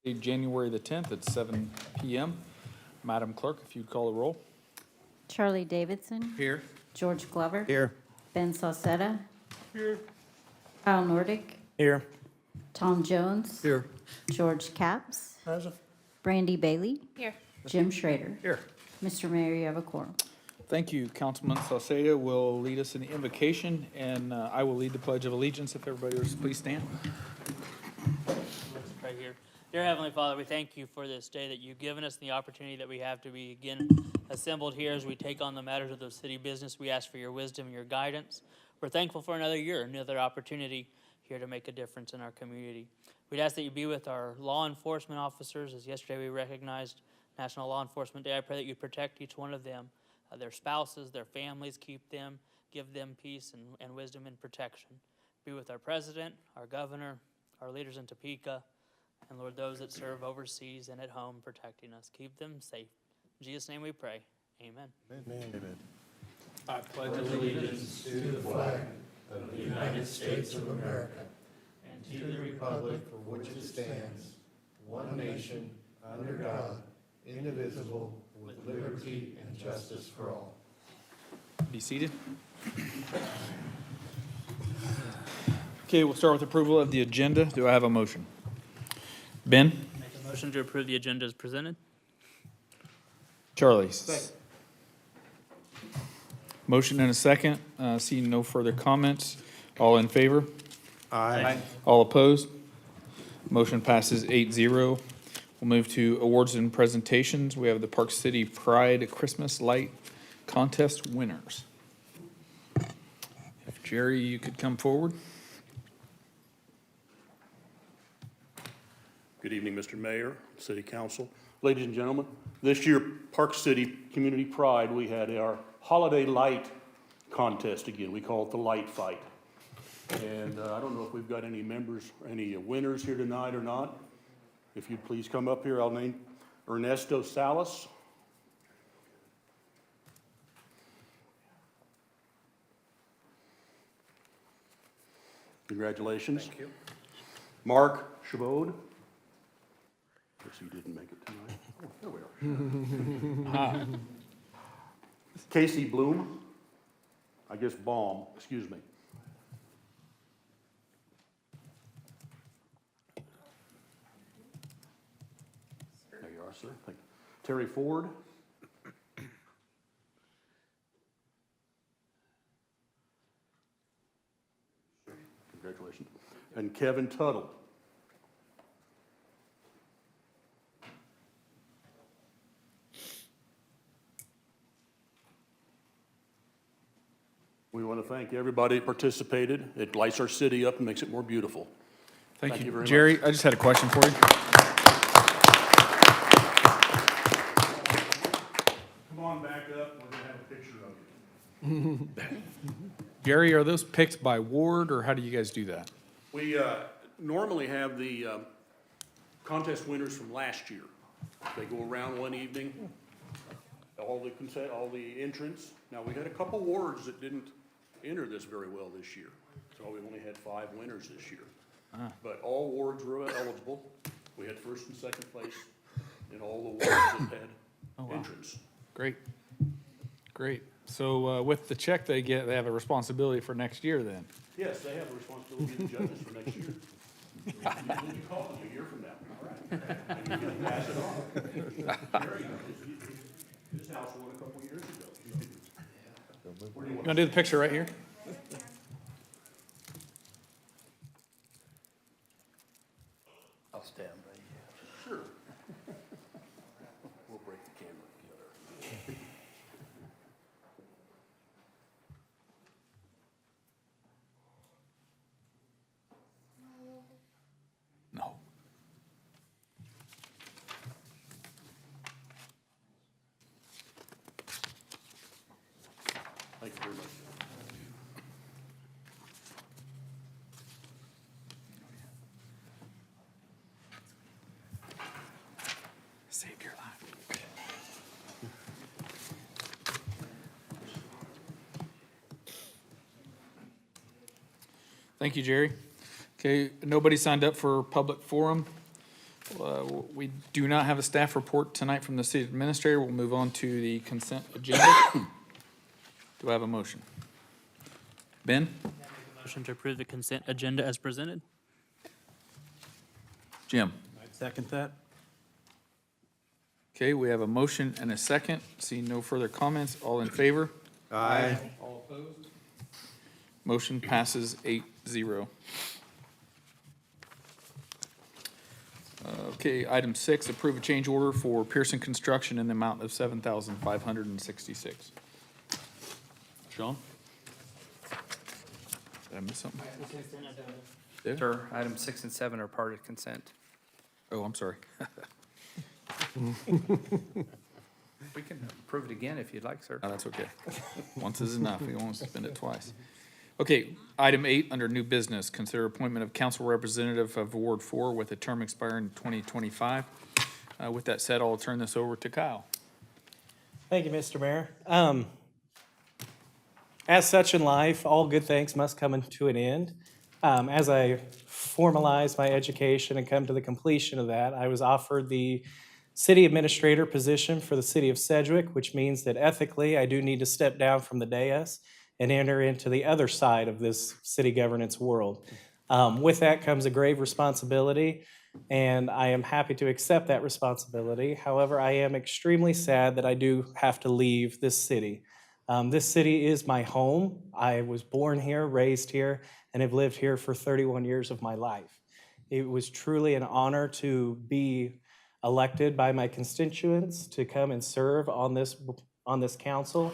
January the 10th at 7 p.m. Madam Clerk, if you'd call the roll. Charlie Davidson. Here. George Glover. Here. Ben Salcetta. Here. Kyle Nordick. Here. Tom Jones. Here. George Capps. Present. Brandy Bailey. Here. Jim Schrader. Here. Mr. Mayor, you have a quorum. Thank you. Councilman Salcedo will lead us in the invocation, and I will lead the Pledge of Allegiance. If everybody would please stand. Let's pray here. Dear Heavenly Father, we thank you for this day that you've given us and the opportunity that we have to be again assembled here as we take on the matters of the city business. We ask for your wisdom and your guidance. We're thankful for another year, another opportunity here to make a difference in our community. We'd ask that you be with our law enforcement officers. As yesterday we recognized National Law Enforcement Day, I pray that you protect each one of them, their spouses, their families, keep them, give them peace and wisdom and protection. Be with our president, our governor, our leaders in Topeka, and Lord, those that serve overseas and at home, protecting us. Keep them safe. In Jesus' name we pray. Amen. Amen. I pledge allegiance to the flag of the United States of America and to the republic for which it stands, one nation, under God, indivisible, with liberty and justice for all. Be seated. Okay, we'll start with approval of the agenda. Do I have a motion? Ben? Make a motion to approve the agenda as presented. Charlie? Motion and a second. Seeing no further comments. All in favor? Aye. All opposed? Motion passes 8-0. We'll move to awards and presentations. We have the Park City Pride Christmas Light Contest winners. If Jerry, you could come forward. Good evening, Mr. Mayor, City Council. Ladies and gentlemen, this year, Park City Community Pride, we had our Holiday Light Contest again. We call it the Light Fight. And I don't know if we've got any members, any winners here tonight or not. If you'd please come up here, I'll name Ernesto Salas. Congratulations. Thank you. Mark Chabot. Guess he didn't make it tonight. Oh, there we are. Casey Bloom. I guess Baum, excuse me. There you are, sir. Thank you. Terry Ford. Congratulations. And Kevin Tuttle. We want to thank everybody that participated. It lights our city up and makes it more beautiful. Thank Thank you you. very Jerry, I just had a question for you. Come on back up, we're gonna have a picture of you. Jerry, are those picked by ward, or how do you guys do that? We normally have the contest winners from last year. They go around one evening, all the entrants. Now, we had a couple wards that didn't enter this very well this year, so we only had 5 winners this year. But all wards were eligible. We had first and second place in all the wards that had entrants. Great. Great. So with the check they get, they have a responsibility for next year then? Yes, they have a responsibility to judges for next year. When you call them a year from now, all right? And you can pass it on. Jerry, this house won a couple years ago. Where do you You want want to do the picture right here? I'll stand by you. Sure. We'll break the camera together. No. Thank you very much. Saved your life. Thank you, Jerry. Okay, nobody signed up for public forum. We do not have a staff report tonight from the city administrator. We'll move on to the consent agenda. Do I have a motion? Ben? Motion to approve the consent agenda as presented. Jim? Second that? Okay, we have a motion and a second. Seeing no further comments, all in favor? Aye. All opposed? Motion passes 8-0. Okay, item 6, approve a change order for Pearson Construction in the amount of $7,566. Sean? Did I miss something? Yeah? Sure, items 6 and 7 are part of consent. Oh, I'm sorry. We can approve it again if you'd like, sir. No, that's okay. Once is enough. We don't want to spend it twice. Okay, item 8, under new business, consider appointment of council representative of Ward 4 with a term expiring in 2025. With that said, I'll turn this over to Kyle. Thank you, Mr. Mayor. As such in life, all good things must come to an end. As I formalize my education and come to the completion of that, I was offered the city administrator position for the city of Sedgwick, which means that ethically, I do need to step down from the dais and enter into the other side of this city governance world. With that comes a grave responsibility, and I am happy to accept that responsibility. However, I am extremely sad that I do have to leave this city. This city is my home. I was born here, raised here, and have lived here for 31 years of my life. It was truly an honor to be elected by my constituents to come and serve on this council.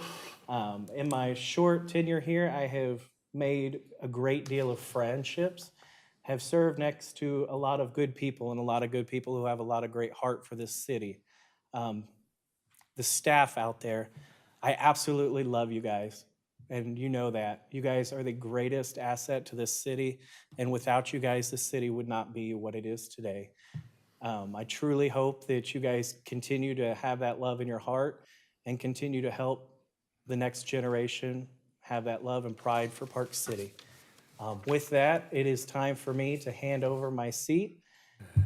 In my short tenure here, I have made a great deal of friendships, have served next to a lot of good people and a lot of good people who have a lot of great heart for this city. The staff out there, I absolutely love you guys, and you know that. You guys are the greatest asset to this city, and without you guys, this city would not be what it is today. I truly hope that you guys continue to have that love in your heart and continue to help the next generation have that love and pride for Park City. With that, it is time for me to hand over my seat,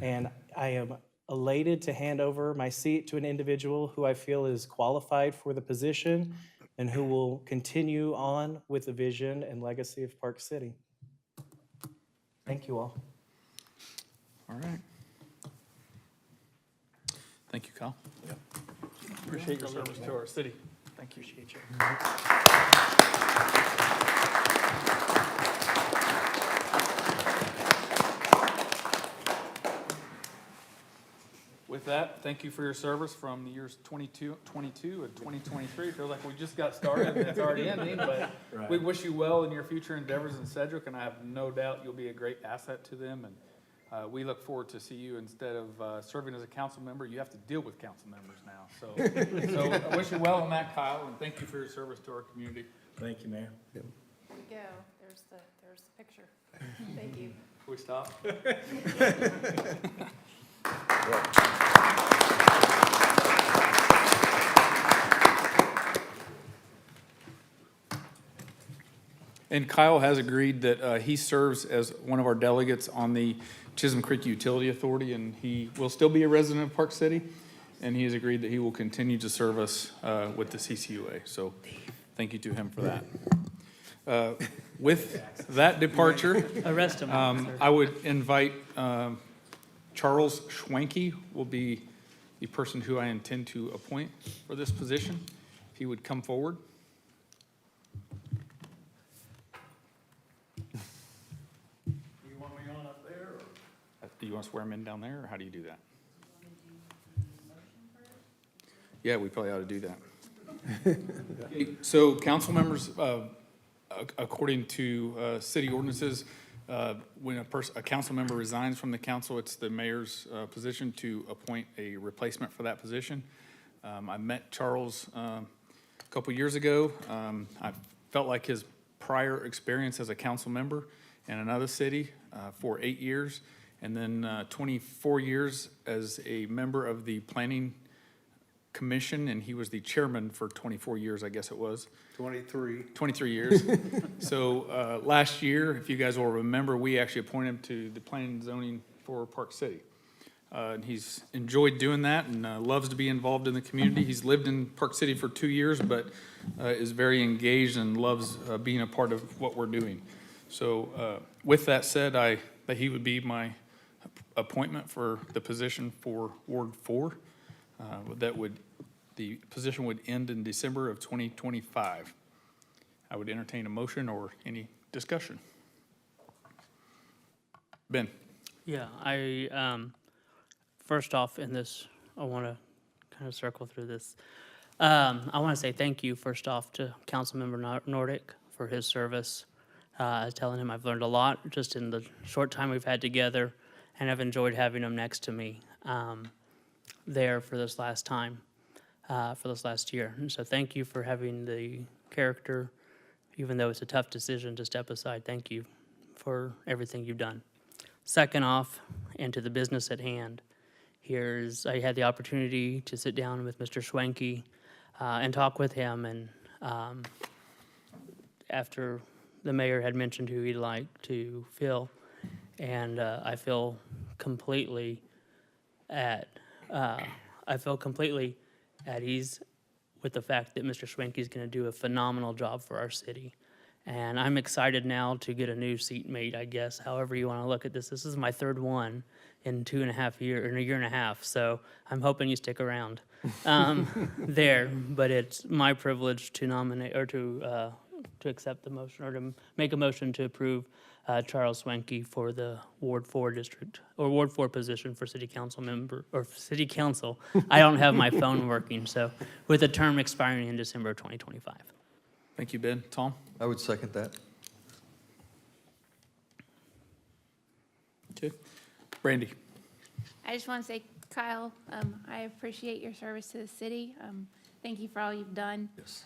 and I am elated to hand over my seat to an individual who I feel is qualified for the position and who will continue on with the vision and legacy of Park City. Thank you all. All right. Thank you, Kyle. Appreciate your service to our city. Thank you. Appreciate you. With that, thank you for your service from the years 22 and 2023. Feels like we just got started and it's already ending, but we wish you well in your future endeavors in Sedgwick, and I have no doubt you'll be a great asset to them. And we look forward to see you, instead of serving as a council member, you have to deal with council members now. So I wish you well on that, Kyle, and thank you for your service to our community. Thank you, Mayor. There we go. There's the picture. Thank you. Can we stop? And Kyle has agreed that he serves as one of our delegates on the Chisholm Creek Utility Authority, and he will still be a resident of Park City, and he has agreed that he will continue to serve us with the CCUA. So thank you to him for that. With that departure, Arrest him, officer. I would invite Charles Schwenke will be the person who I intend to appoint for this position. If he would come forward. You want me on up there, or? Do you want to swear him in down there, or how do you do that? Yeah, we probably ought to do that. Okay, so, council members, according to city ordinances, when a council member resigns from the council, it's the mayor's position to appoint a replacement for that position. I met Charles a couple years ago. I felt like his prior experience as a council member in another city for 8 years, and then 24 years as a member of the Planning Commission, and he was the chairman for 24 years, I guess it was. 23 years. So last year, if you guys will remember, we actually appointed him to the planning and zoning for Park City. And he's enjoyed doing that and loves to be involved in the community. He's lived in Park City for 2 years, but is very engaged and loves being a part of what we're doing. So with that said, that he would be my appointment for the position for Ward 4. The position would end in December of 2025. I would entertain a motion or any discussion. Ben? Yeah, first off in this, I want to kind of circle through this. I want to say thank you, first off, to Councilmember Nordick for his service. Telling him I've learned a lot just in the short time we've had together, and I've enjoyed having him next to me there for this last time, for this last year. And so thank you for having the character, even though it's a tough decision to step aside. Thank you for everything you've done. Second off, and to the business at hand, I had the opportunity to sit down with Mr. Schwenke and talk with him, and after the mayor had mentioned who he'd like to fill, and I feel completely at ease with the fact that Mr. Schwenke is going to do a phenomenal job for our city. And I'm excited now to get a new seatmate, I guess, however you want to look at this. This is my third one in 2.5 years, in a year and a half, so I'm hoping you stick around there. But it's my privilege to nominate, or to accept the motion, or to make a motion to approve Charles Schwenke for the Ward 4 district, or Ward 4 position for city council member, or city council. I don't have my phone working, so with a term expiring in December of 2025. Thank you, Ben. Tom? I would second that. Okay. Brandy? I just want to say, Kyle, I appreciate your service to the city. Thank you for all you've done. Yes.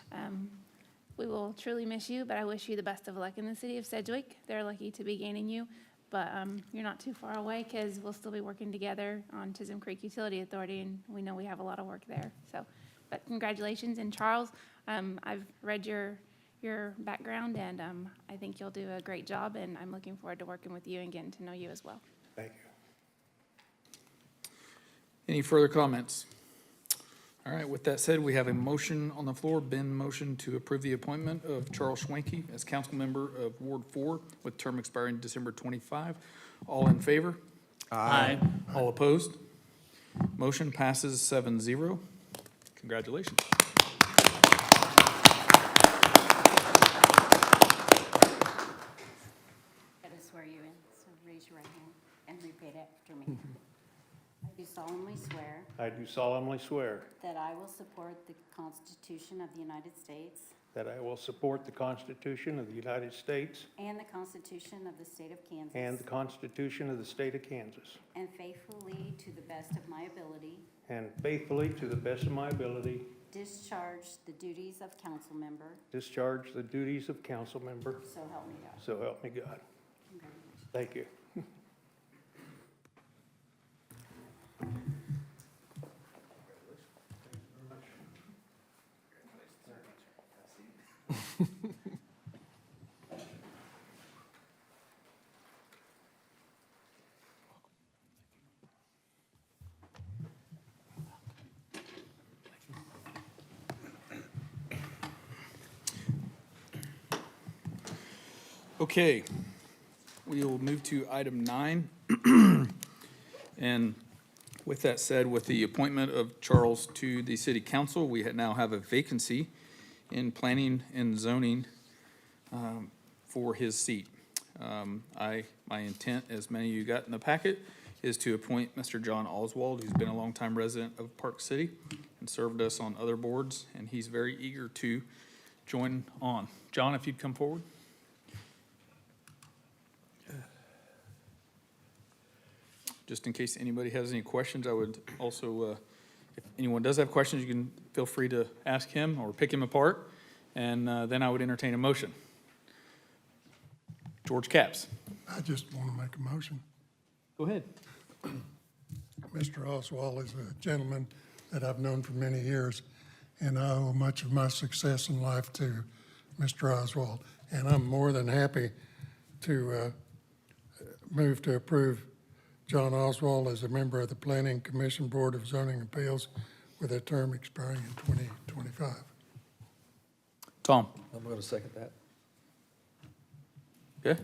We will truly miss you, but I wish you the best of luck in the city of Sedgwick. They're lucky to be gaining you, but you're not too far away, because we'll still be working together on Chisholm Creek Utility Authority, and we know we have a lot of work there. So, but congratulations. And Charles, I've read your background, and I think you'll do a great job, and I'm looking forward to working with you and getting to know you as well. Thank you. Any further comments? All right, with that said, we have a motion on the floor. Ben motion to approve the appointment of Charles Schwenke as council member of Ward 4 with term expiring December 25. All in favor? Aye. All opposed? Motion passes 7-0. Congratulations. Got to swear you in, so raise your right hand and repeat after me. I do solemnly swear I do solemnly swear that I will support the Constitution of the United States that I will support the Constitution of the United States and the Constitution of the State of Kansas, and the Constitution of the State of Kansas, and faithfully, to the best of my ability, and faithfully, to the best of my ability, discharge the duties of council member, discharge the duties of council member. so help me God. So help me God. Congratulations. Thank you. Okay, we will move to item 9. And with that said, with the appointment of Charles to the city council, we now have a vacancy in planning and zoning for his seat. My intent, as many of you got in the packet, is to appoint Mr. John Oswald, who's been a longtime resident of Park City and served us on other boards, and he's very eager to join on. John, if you'd come forward. Just in case anybody has any questions, I would also, if anyone does have questions, you can feel free to ask him or pick him apart, and then I would entertain a motion. George Capps. I just want to make a motion. Go ahead. Mr. Oswald is a gentleman that I've known for many years, and I owe much of my success in life to Mr. Oswald. And I'm more than happy to move to approve John Oswald as a member of the Planning Commission Board of Zoning Appeals with a term expiring in 2025. Tom? I'm going to second that. Okay,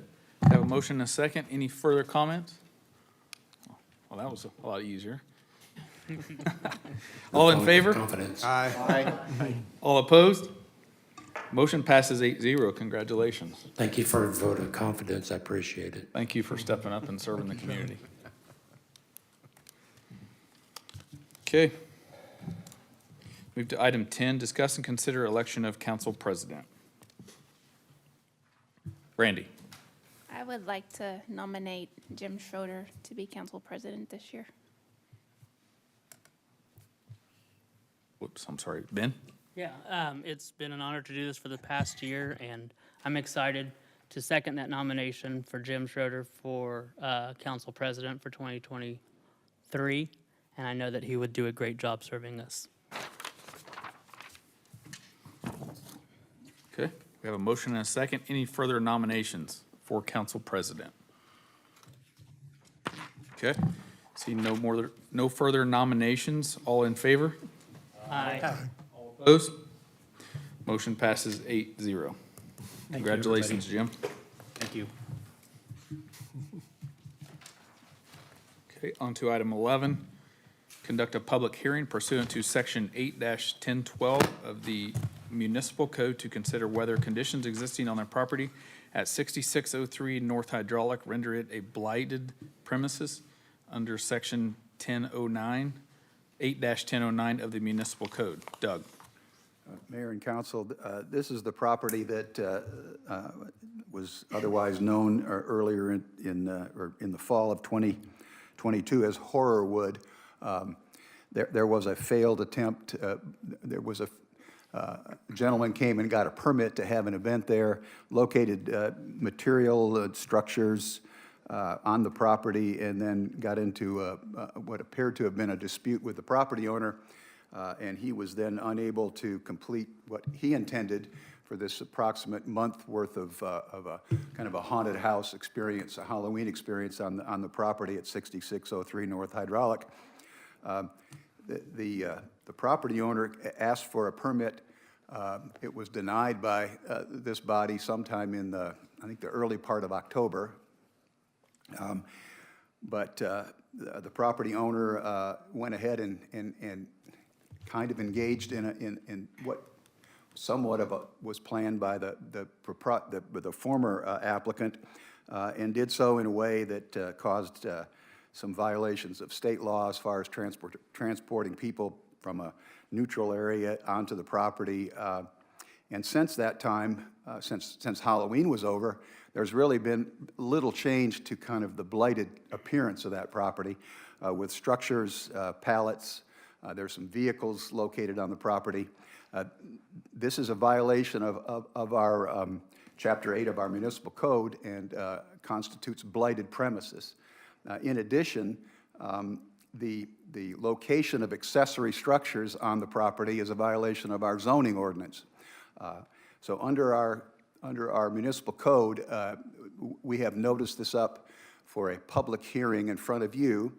have a motion and a second. Any further comments? Well, that was a lot easier. All in favor? Confidence. All opposed? Motion passes 8-0. Congratulations. Thank you for a vote of confidence. I appreciate it. Thank you for stepping up and serving the community. Okay. Move to item 10, discuss and consider election of council president. Randy? I would like to nominate Jim Schroeder to be council president this year. Whoops, I'm sorry. Ben? Yeah, it's been an honor to do this for the past year, and I'm excited to second that nomination for Jim Schroeder for council president for 2023, and I know that he would do a great job serving us. Okay, we have a motion and a second. Any further nominations for council president? Okay, see no further nominations. All in favor? Aye. Opposed? Motion passes 8-0. Congratulations, Jim. Thank you. Okay, on to item 11. Conduct a public hearing pursuant to Section 8-1012 of the Municipal Code to consider whether conditions existing on their property at 6603 North Hydraulic render it a blighted premises under Section 1009, 8-1009 of the Municipal Code. Doug? Mayor and council, this is the property that was otherwise known earlier in the fall of 2022 as Horrorwood. There was a failed attempt. There was a gentleman came and got a permit to have an event there, located material structures on the property, and then got into what appeared to have been a dispute with the property owner. And he was then unable to complete what he intended for this approximate month worth of a kind of a haunted house experience, a Halloween experience on the property at 6603 North Hydraulic. The property owner asked for a permit. It was denied by this body sometime in I think the early part of October. But the property owner went ahead and kind of engaged in what somewhat of was planned by the former applicant, and did so in a way that caused some violations of state law as far as transporting people from a neutral area onto the property. And since that time, since Halloween was over, there's really been little change to kind of the blighted appearance of that property, with structures, pallets. There's some vehicles located on the property. This is a violation of our Chapter 8 of our municipal code and constitutes blighted premises. In addition, the location of accessory structures on the property is a violation of our zoning ordinance. So under our municipal code, we have noticed this up for a public hearing in front of you.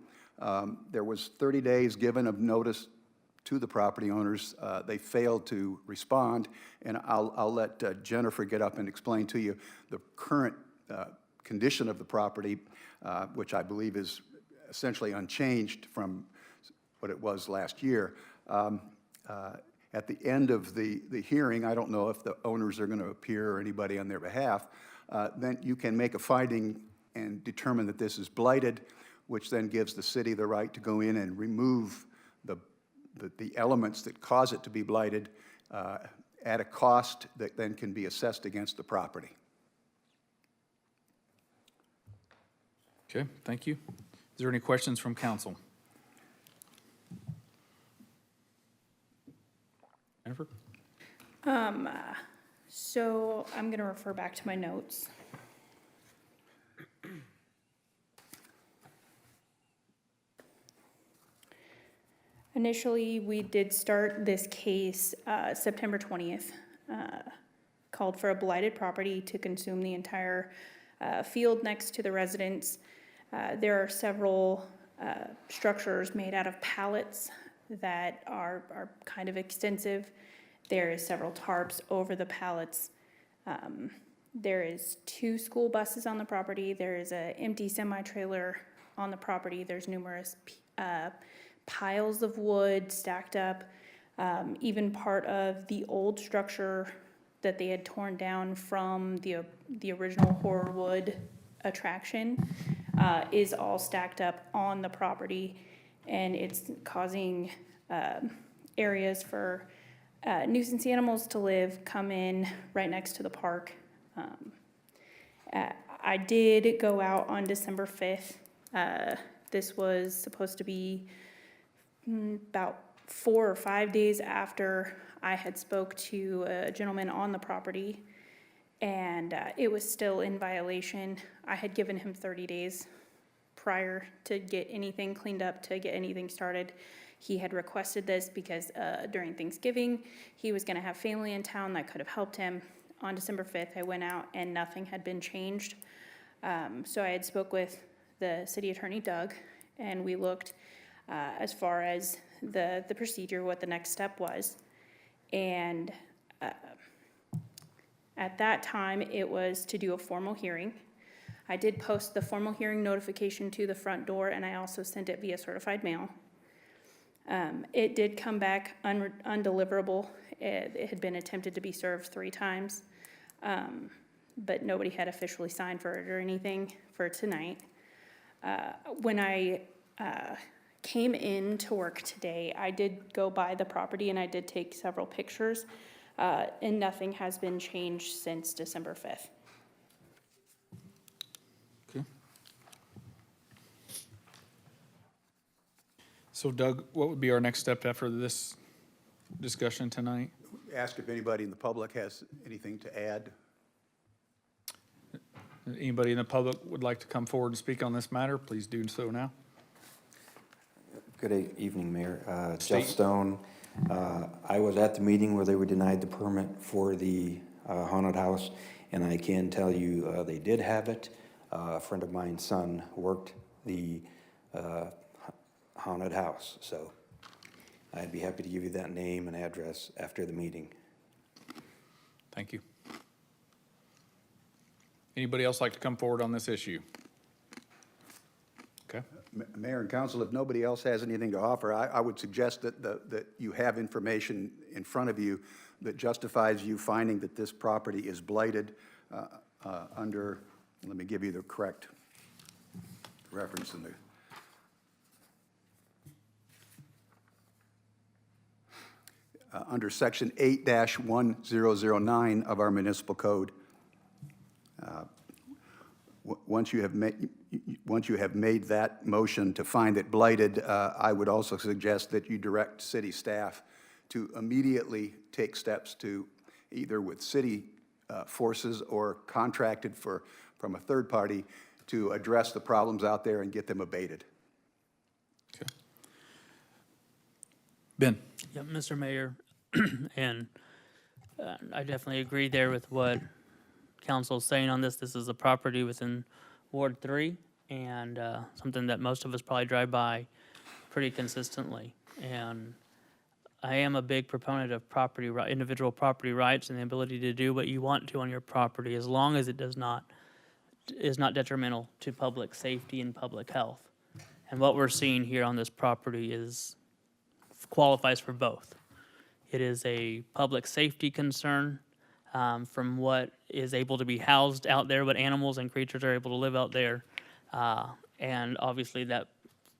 There was 30 days given of notice to the property owners. They failed to respond, and I'll let Jennifer get up and explain to you the current condition of the property, which I believe is essentially unchanged from what it was last year. At the end of the hearing, I don't know if the owners are going to appear or anybody on their behalf, then you can make a finding and determine that this is blighted, which then gives the city the right to go in and remove the elements that cause it to be blighted at a cost that then can be assessed against the property. Okay, thank you. Is there any questions from council? Jennifer? So I'm going to refer back to my notes. Initially, we did start this case September 20th, called for a blighted property to consume the entire field next to the residence. There are several structures made out of pallets that are kind of extensive. There is several tarps over the pallets. There is 2 school buses on the property. There is an empty semi-trailer on the property. There's numerous piles of wood stacked up. Even part of the old structure that they had torn down from the original Horrorwood attraction is all stacked up on the property, and it's causing areas for nuisance animals to live, come in right next to the park. I did go out on December 5th. This was supposed to be about 4 or 5 days after I had spoke to a gentleman on the property, and it was still in violation. I had given him 30 days prior to get anything cleaned up, to get anything started. He had requested this because during Thanksgiving, he was gonna have family in town that could have helped him. On December 5th, I went out and nothing had been changed. So I had spoke with the city attorney, Doug, and we looked as far as the procedure, what the next step was. And at that time, it was to do a formal hearing. I did post the formal hearing notification to the front door, and I also sent it via certified mail. It did come back undeliverable. It had been attempted to be served 3 times, but nobody had officially signed for it or anything for tonight. When I came in to work today, I did go by the property and I did take several pictures, and nothing has been changed since December 5th. Okay. So Doug, what would be our next step after this discussion tonight? Ask if anybody in the public has anything to add. Anybody in the public would like to come forward and speak on this matter, please do so now. Good evening, Mayor. State- Jeff Stone. I was at the meeting where they were denied the permit for the haunted house, and I can tell you they did have it. A friend of mine's son worked the haunted house, so I'd be happy to give you that name and address after the meeting. Thank you. Anybody else like to come forward on this issue? Okay. Mayor and council, if nobody else has anything to offer, I would suggest that you have information in front of you that justifies you finding that this property is blighted under, let me give you the correct reference in the under section 8-1009 of our municipal code. Once you have made that motion to find it blighted, I would also suggest that you direct city staff to immediately take steps to either with city forces or contracted from a third party to address the problems out there and get them abated. Okay. Ben? Yeah, Mr. Mayor, and I definitely agree there with what council's saying on this. This is a property within Ward 3, and something that most of us probably drive by pretty consistently. And I am a big proponent of individual property rights and the ability to do what you want to on your property, as long as it is not detrimental to public safety and public health. And what we're seeing here on this property qualifies for both. It is a public safety concern from what is able to be housed out there, what animals and creatures are able to live out there. And obviously that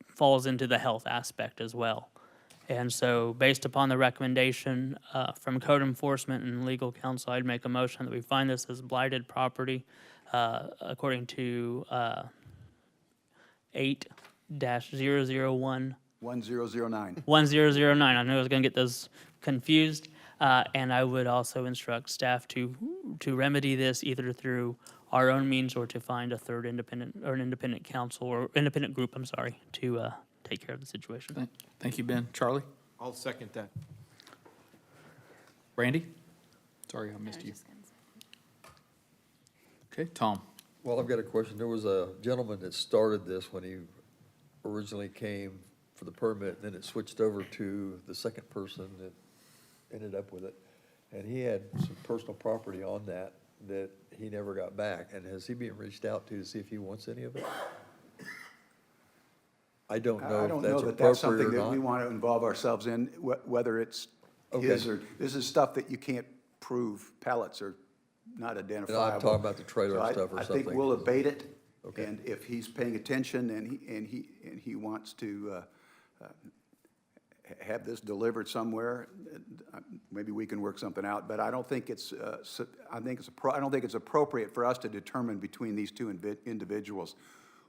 falls into the health aspect as well. And so based upon the recommendation from code enforcement and legal counsel, I'd make a motion that we find this as blighted property according to 8-001. 1009. 1009. I knew I was going to get those confused. And I would also instruct staff to remedy this either through our own means or to find a third independent counsel or independent group, to take care of the situation. Thank you, Ben. Charlie? I'll second that. Randy? Sorry, I missed you. Okay, Tom? Well, I've got a question. There was a gentleman that started this when he originally came for the permit, then it switched over to the second person that ended up with it. And he had some personal property on that he never got back. And has he been reached out to see if he wants any of it? I don't know I if don't that's know that that's appropriate something or that we not. want to involve ourselves in, whether it's Okay. his or, this is stuff that you can't prove. Pallets are not And identifiable. I'm talking about the trailer So I- stuff or I something. think we'll abate it. Okay. And if he's paying attention and he wants to have this delivered somewhere, maybe we can work something out. But I don't think it's, I don't think it's appropriate for us to determine between these two individuals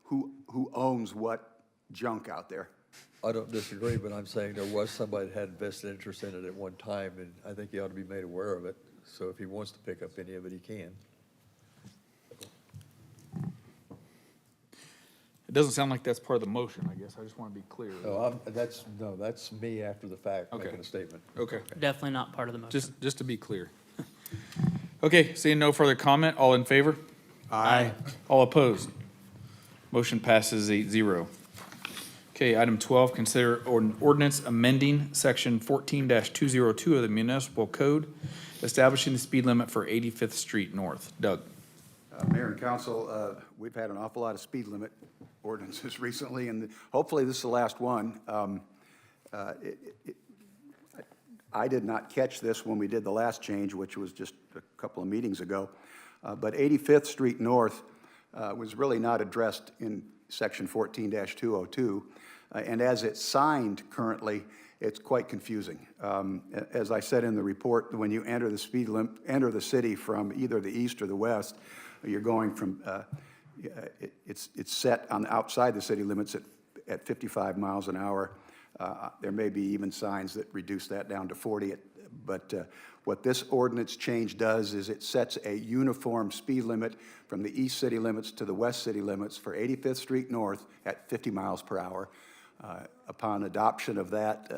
who owns what junk out there. I don't disagree, but I'm saying there was somebody that had vested interest in it at one time, and I think he ought to be made aware of it. So if he wants to pick up any of it, he can. It doesn't sound like that's part of the motion, I guess. I just want to be clear. No, that's me after the fact Okay. making a statement. Okay, Definitely not part of the motion. just to be clear. Okay, seeing no further comment, all in favor? Aye. All opposed? Motion passes 8-0. Okay, item 12, consider ordinance amending section 14-202 of the municipal code, establishing the speed limit for 85th Street North. Doug? Mayor and council, we've had an awful lot of speed limit ordinances recently, and hopefully this is the last one. I did not catch this when we did the last change, which was just a couple of meetings ago, but 85th Street North was really not addressed in section 14-202, and as it's signed currently, it's quite confusing. As I said in the report, when you enter the city from either the east or the west, you're going from, it's set on outside the city limits at 55 miles an hour. There may be even signs that reduce that down to 40. But what this ordinance change does is it sets a uniform speed limit from the east city limits to the west city limits for 85th Street North at 50 miles per hour. Upon adoption of that,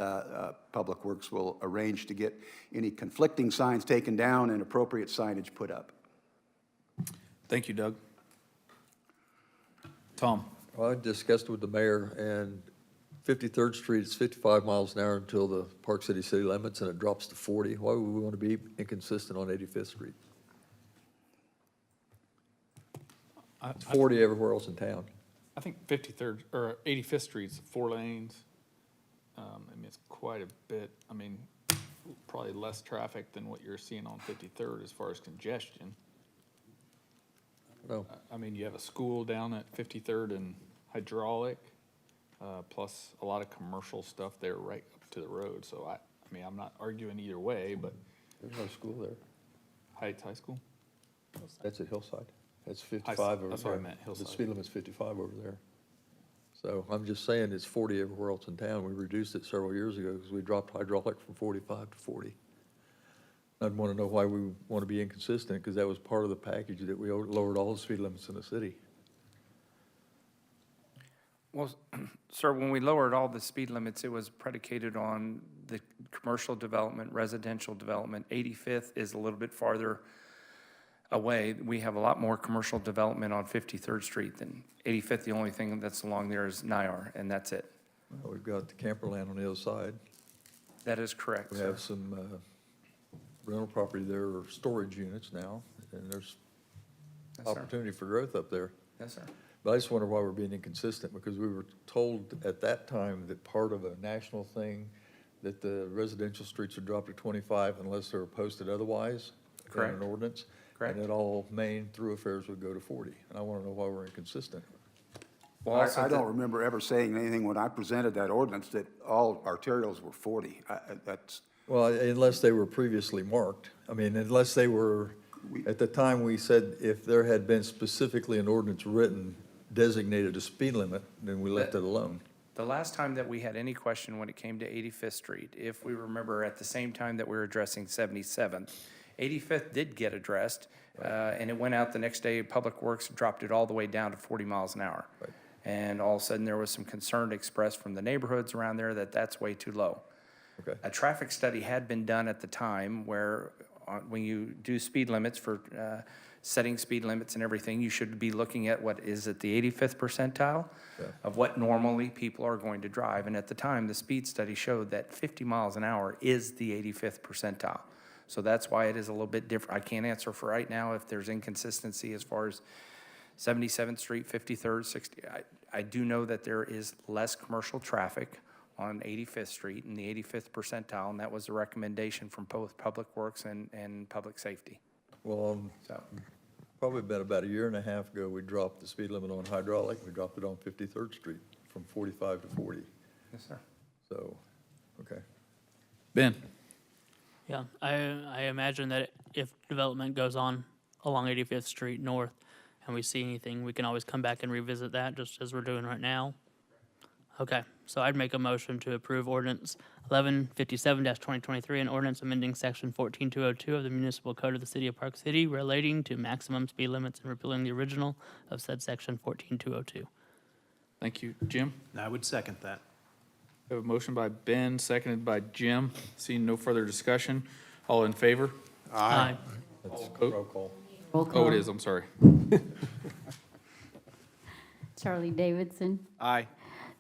Public Works will arrange to get any conflicting signs taken down and appropriate signage put up. Thank you, Doug. Tom? Well, I discussed with the mayor, and 53rd Street is 55 miles an hour until the Park City city limits, and it drops to 40. Why would we want to be inconsistent on 85th Street? It's 40 everywhere else in town. I think 53rd, or 85th Street's 4 lanes. I mean, it's quite a bit, I mean, probably less traffic than what you're seeing on 53rd as far as congestion. No. I mean, you have a school down at 53rd and Hydraulic, plus a lot of commercial stuff there right up to the road. So I mean, I'm not arguing either way, but There's no school there. Heights High School? That's at Hillside. That's 55 over there. That's what I meant, Hillside. The speed limit's 55 over there. So I'm just saying it's 40 everywhere else in town. We reduced it several years ago because we dropped hydraulic from 45 to 40. I'd want to know why we want to be inconsistent, because that was part of the package that we lowered all the speed limits in the city. Well, sir, when we lowered all the speed limits, it was predicated on the commercial development, residential development. 85th is a little bit farther away. We have a lot more commercial development on 53rd Street than 85th. The only thing that's along there is Nyar, and that's it. We've got the camper land on the other side. That is correct, We sir. have some rental property there, or storage units now, and there's Yes, sir. opportunity for growth up there. Yes, sir. But I just wonder why we're being inconsistent, because we were told at that time that part of a national thing, that the residential streets would drop to 25 unless they were posted otherwise. Correct. In an ordinance. Correct. And that all main thoroughfares would go to 40. And I want to know why we're inconsistent. Well, I also don't remember ever saying anything when I presented that ordinance that all arterials were 40. That's, Well, unless they were previously marked. I mean, unless they were, at the time, we said if there had been specifically an ordinance written designated a speed limit, then we left it alone. The last time that we had any question when it came to 85th Street, if we remember at the same time that we were addressing 77th, 85th did get addressed, and it went out the next day. Public Works dropped it all the way down to 40 miles an hour. Right. And all of a sudden, there was some concern expressed from the neighborhoods around there that that's way too low. Okay. A traffic study had been done at the time where when you do speed limits for setting speed limits and everything, you should be looking at what is it, the 85th percentile of what normally people are going to drive. And at the time, the speed study showed that 50 miles an hour is the 85th percentile. So that's why it is a little bit different. I can't answer for right now if there's inconsistency as far as 77th Street, 53rd, 60. I do know that there is less commercial traffic on 85th Street in the 85th percentile, and that was the recommendation from both Public Works and Public Safety. Well, So, probably been about a year and a half ago, we dropped the speed limit on hydraulic. We dropped it on 53rd Street from 45 to 40. yes, sir. So, okay. Ben? Yeah, I imagine that if development goes on along 85th Street North and we see anything, we can always come back and revisit that, just as we're doing right now. Okay, so I'd make a motion to approve ordinance 1157-2023, an ordinance amending section 14202 of the municipal code of the city of Park City relating to maximum speed limits and repealing the original of said section 14202. Thank you. Jim? I would second that. We have a motion by Ben, seconded by Jim. Seeing no further discussion. All in favor? Aye. That's Oh. roll call. Roll call. Oh, it is, I'm sorry. Charlie Davidson, Aye.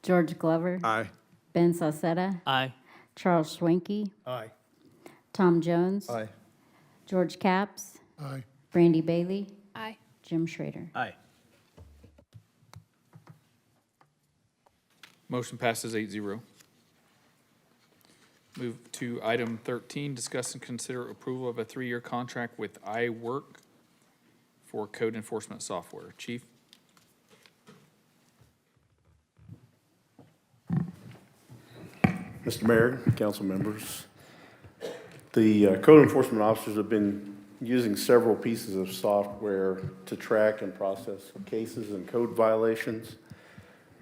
George Glover, Aye. Ben Sosetta, Aye. Charles Schwenke, Aye. Tom Jones, Aye. George Capps, Aye. Brandy Bailey, Aye. Jim Schrader. Aye. Motion passes 8-0. Move to item 13, discuss and consider approval of a 3-year contract with iWork for code enforcement software. Chief? Mr. Mayor, council members, the code enforcement officers have been using several pieces of software to track and process cases and code violations.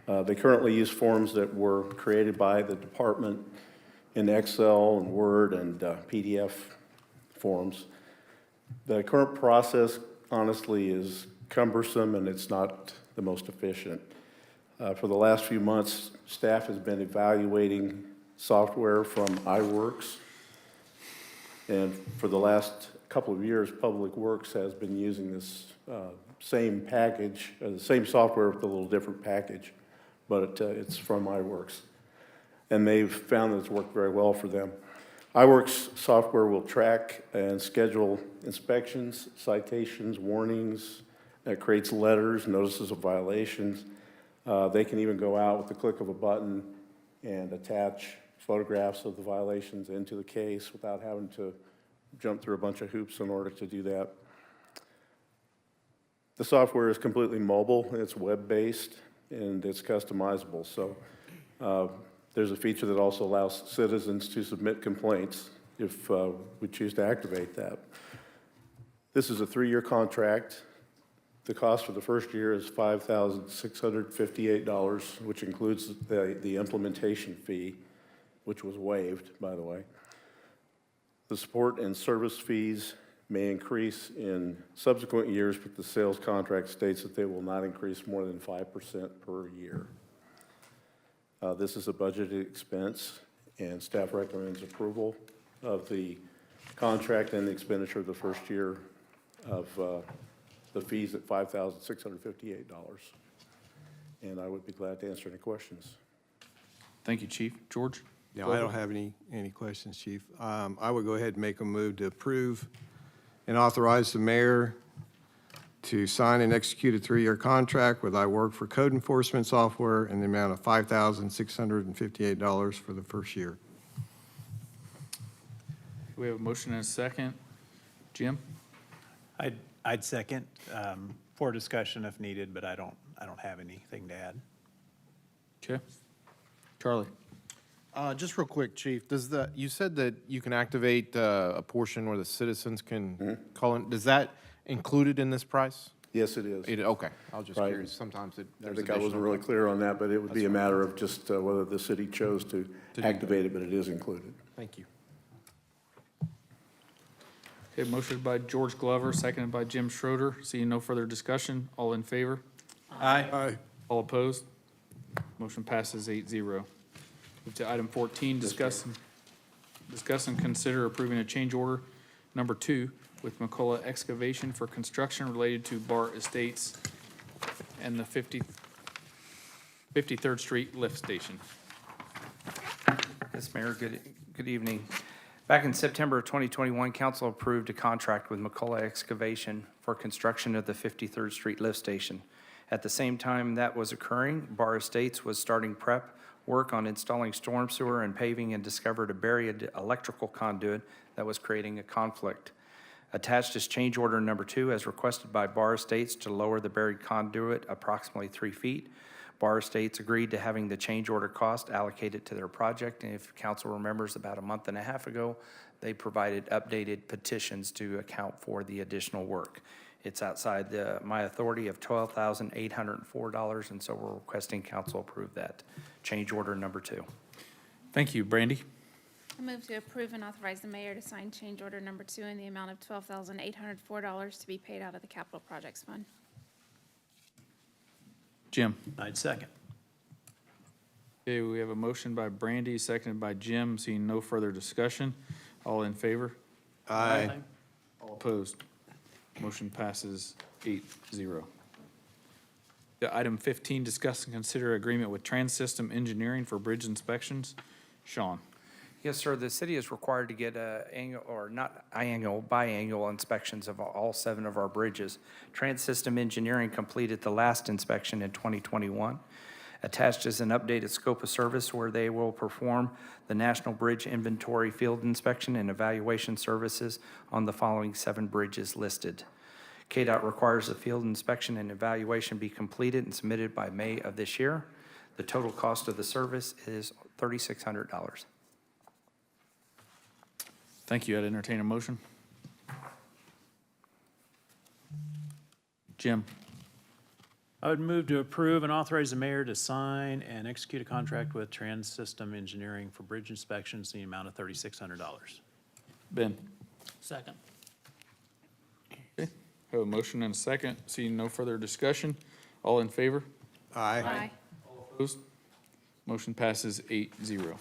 They currently use forms that were created by the department in Excel and Word and PDF forms. The current process, honestly, is cumbersome and it's not the most efficient. For the last few months, staff has been evaluating software from iWorks. And for the last couple of years, Public Works has been using this same package, the same software with a little different package, but it's from iWorks. And they've found that it's worked very well for them. iWorks software will track and schedule inspections, citations, warnings. It creates letters, notices of violations. They can even go out with the click of a button and attach photographs of the violations into the case without having to jump through a bunch of hoops in order to do that. The software is completely mobile, it's web-based, and it's customizable. So there's a feature that also allows citizens to submit complaints if we choose to activate that. This is a 3-year contract. The cost for the first year is $5,658, which includes the implementation fee, which was waived, by the way. The support and service fees may increase in subsequent years, but the sales contract states that they will not increase more than 5% per year. This is a budgeted expense, and staff recommends approval of the contract and the expenditure of the first year of the fees at $5,658. And I would be glad to answer any questions. Thank you, Chief. George? No, I don't have any questions, Chief. I would go ahead and make a move to approve and authorize the mayor to sign and execute a 3-year contract with iWork for code enforcement software in the amount of $5,658 for the first year. We have a motion and a second. Jim? I'd second, for discussion if needed, but I don't have anything to add. Okay. Charlie? Just real quick, Chief, you said that you can activate a portion where the citizens can call in. Does that included in this price? Yes, it is. Okay, I was just Right. curious. Sometimes I there's think I wasn't additional- really clear on that, but it would be a matter of just whether the city chose to activate it, but it is included. Thank you. Okay, motion by George Glover, seconded by Jim Schroeder. Seeing no further discussion, all in favor? Aye. All opposed? Motion passes 8-0. Move to item 14, discuss and consider approving a change order number 2 with McCullough Excavation for construction related to Bar Estates and the 53rd Street lift station. Yes, Mayor, good evening. Back in September of 2021, council approved a contract with McCullough Excavation for construction of the 53rd Street lift station. At the same time that was occurring, Bar Estates was starting prep work on installing storm sewer and paving and discovered a buried electrical conduit that was creating a conflict. Attached is change order number 2 as requested by Bar Estates to lower the buried conduit approximately 3 feet. Bar Estates agreed to having the change order cost allocated to their project, and if council remembers, about a month and a half ago, they provided updated petitions to account for the additional work. It's outside my authority of $12,804, and so we're requesting council approve that change order number 2. Thank you. Brandy? I move to approve and authorize the mayor to sign change order number 2 in the amount of $12,804 to be paid out of the capital projects fund. Jim? I'd second. Okay, we have a motion by Brandy, seconded by Jim. Seeing no further discussion. All in favor? Aye. All opposed? Motion passes 8-0. Item 15, discuss and consider agreement with Trans-System Engineering for bridge inspections. Sean? Yes, sir. The city is required to get annual, or not annual, biannual inspections of all 7 of our bridges. Trans-System Engineering completed the last inspection in 2021. Attached is an updated scope of service where they will perform the National Bridge Inventory Field Inspection and Evaluation Services on the following 7 bridges listed. KDOT requires the field inspection and evaluation be completed and submitted by May of this year. The total cost of the service is $3,600. Thank you. I'd entertain a motion. Jim? I would move to approve and authorize the mayor to sign and execute a contract with Trans-System Engineering for bridge inspections in the amount of $3,600. Ben? Second. Okay. Have a motion and a second. Seeing no further discussion. All in favor? Aye. Opposed? Motion passes 8-0.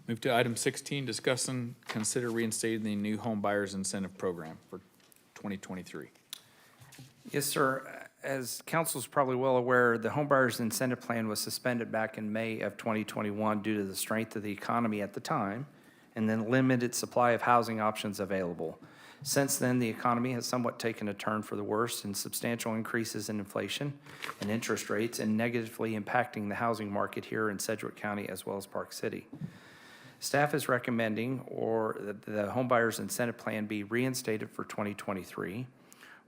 Move to item 16, discuss and consider reinstating the new home buyers incentive program for 2023. Yes, sir. As council is probably well aware, the homebuyers incentive plan was suspended back in May of 2021 due to the strength of the economy at the time and then limited supply of housing options available. Since then, the economy has somewhat taken a turn for the worse and substantial increases in inflation and interest rates and negatively impacting the housing market here in Sedgwick County as well as Park City. Staff is recommending that the homebuyers incentive plan be reinstated for 2023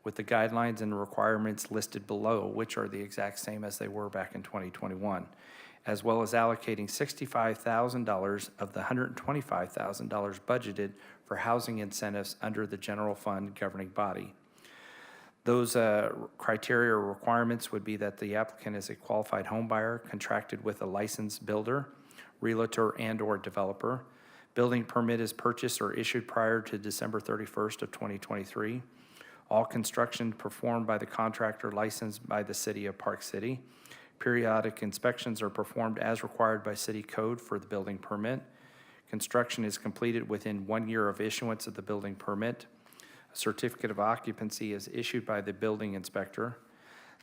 with the guidelines and requirements listed below, which are the exact same as they were back in 2021, as well as allocating $65,000 of the $125,000 budgeted for housing incentives under the general fund governing body. Those criteria or requirements would be that the applicant is a qualified homebuyer contracted with a licensed builder, realtor, and/or developer. Building permit is purchased or issued prior to December 31st of 2023. All construction performed by the contractor licensed by the city of Park City. Periodic inspections are performed as required by city code for the building permit. Construction is completed within 1 year of issuance of the building permit. A certificate of occupancy is issued by the building inspector.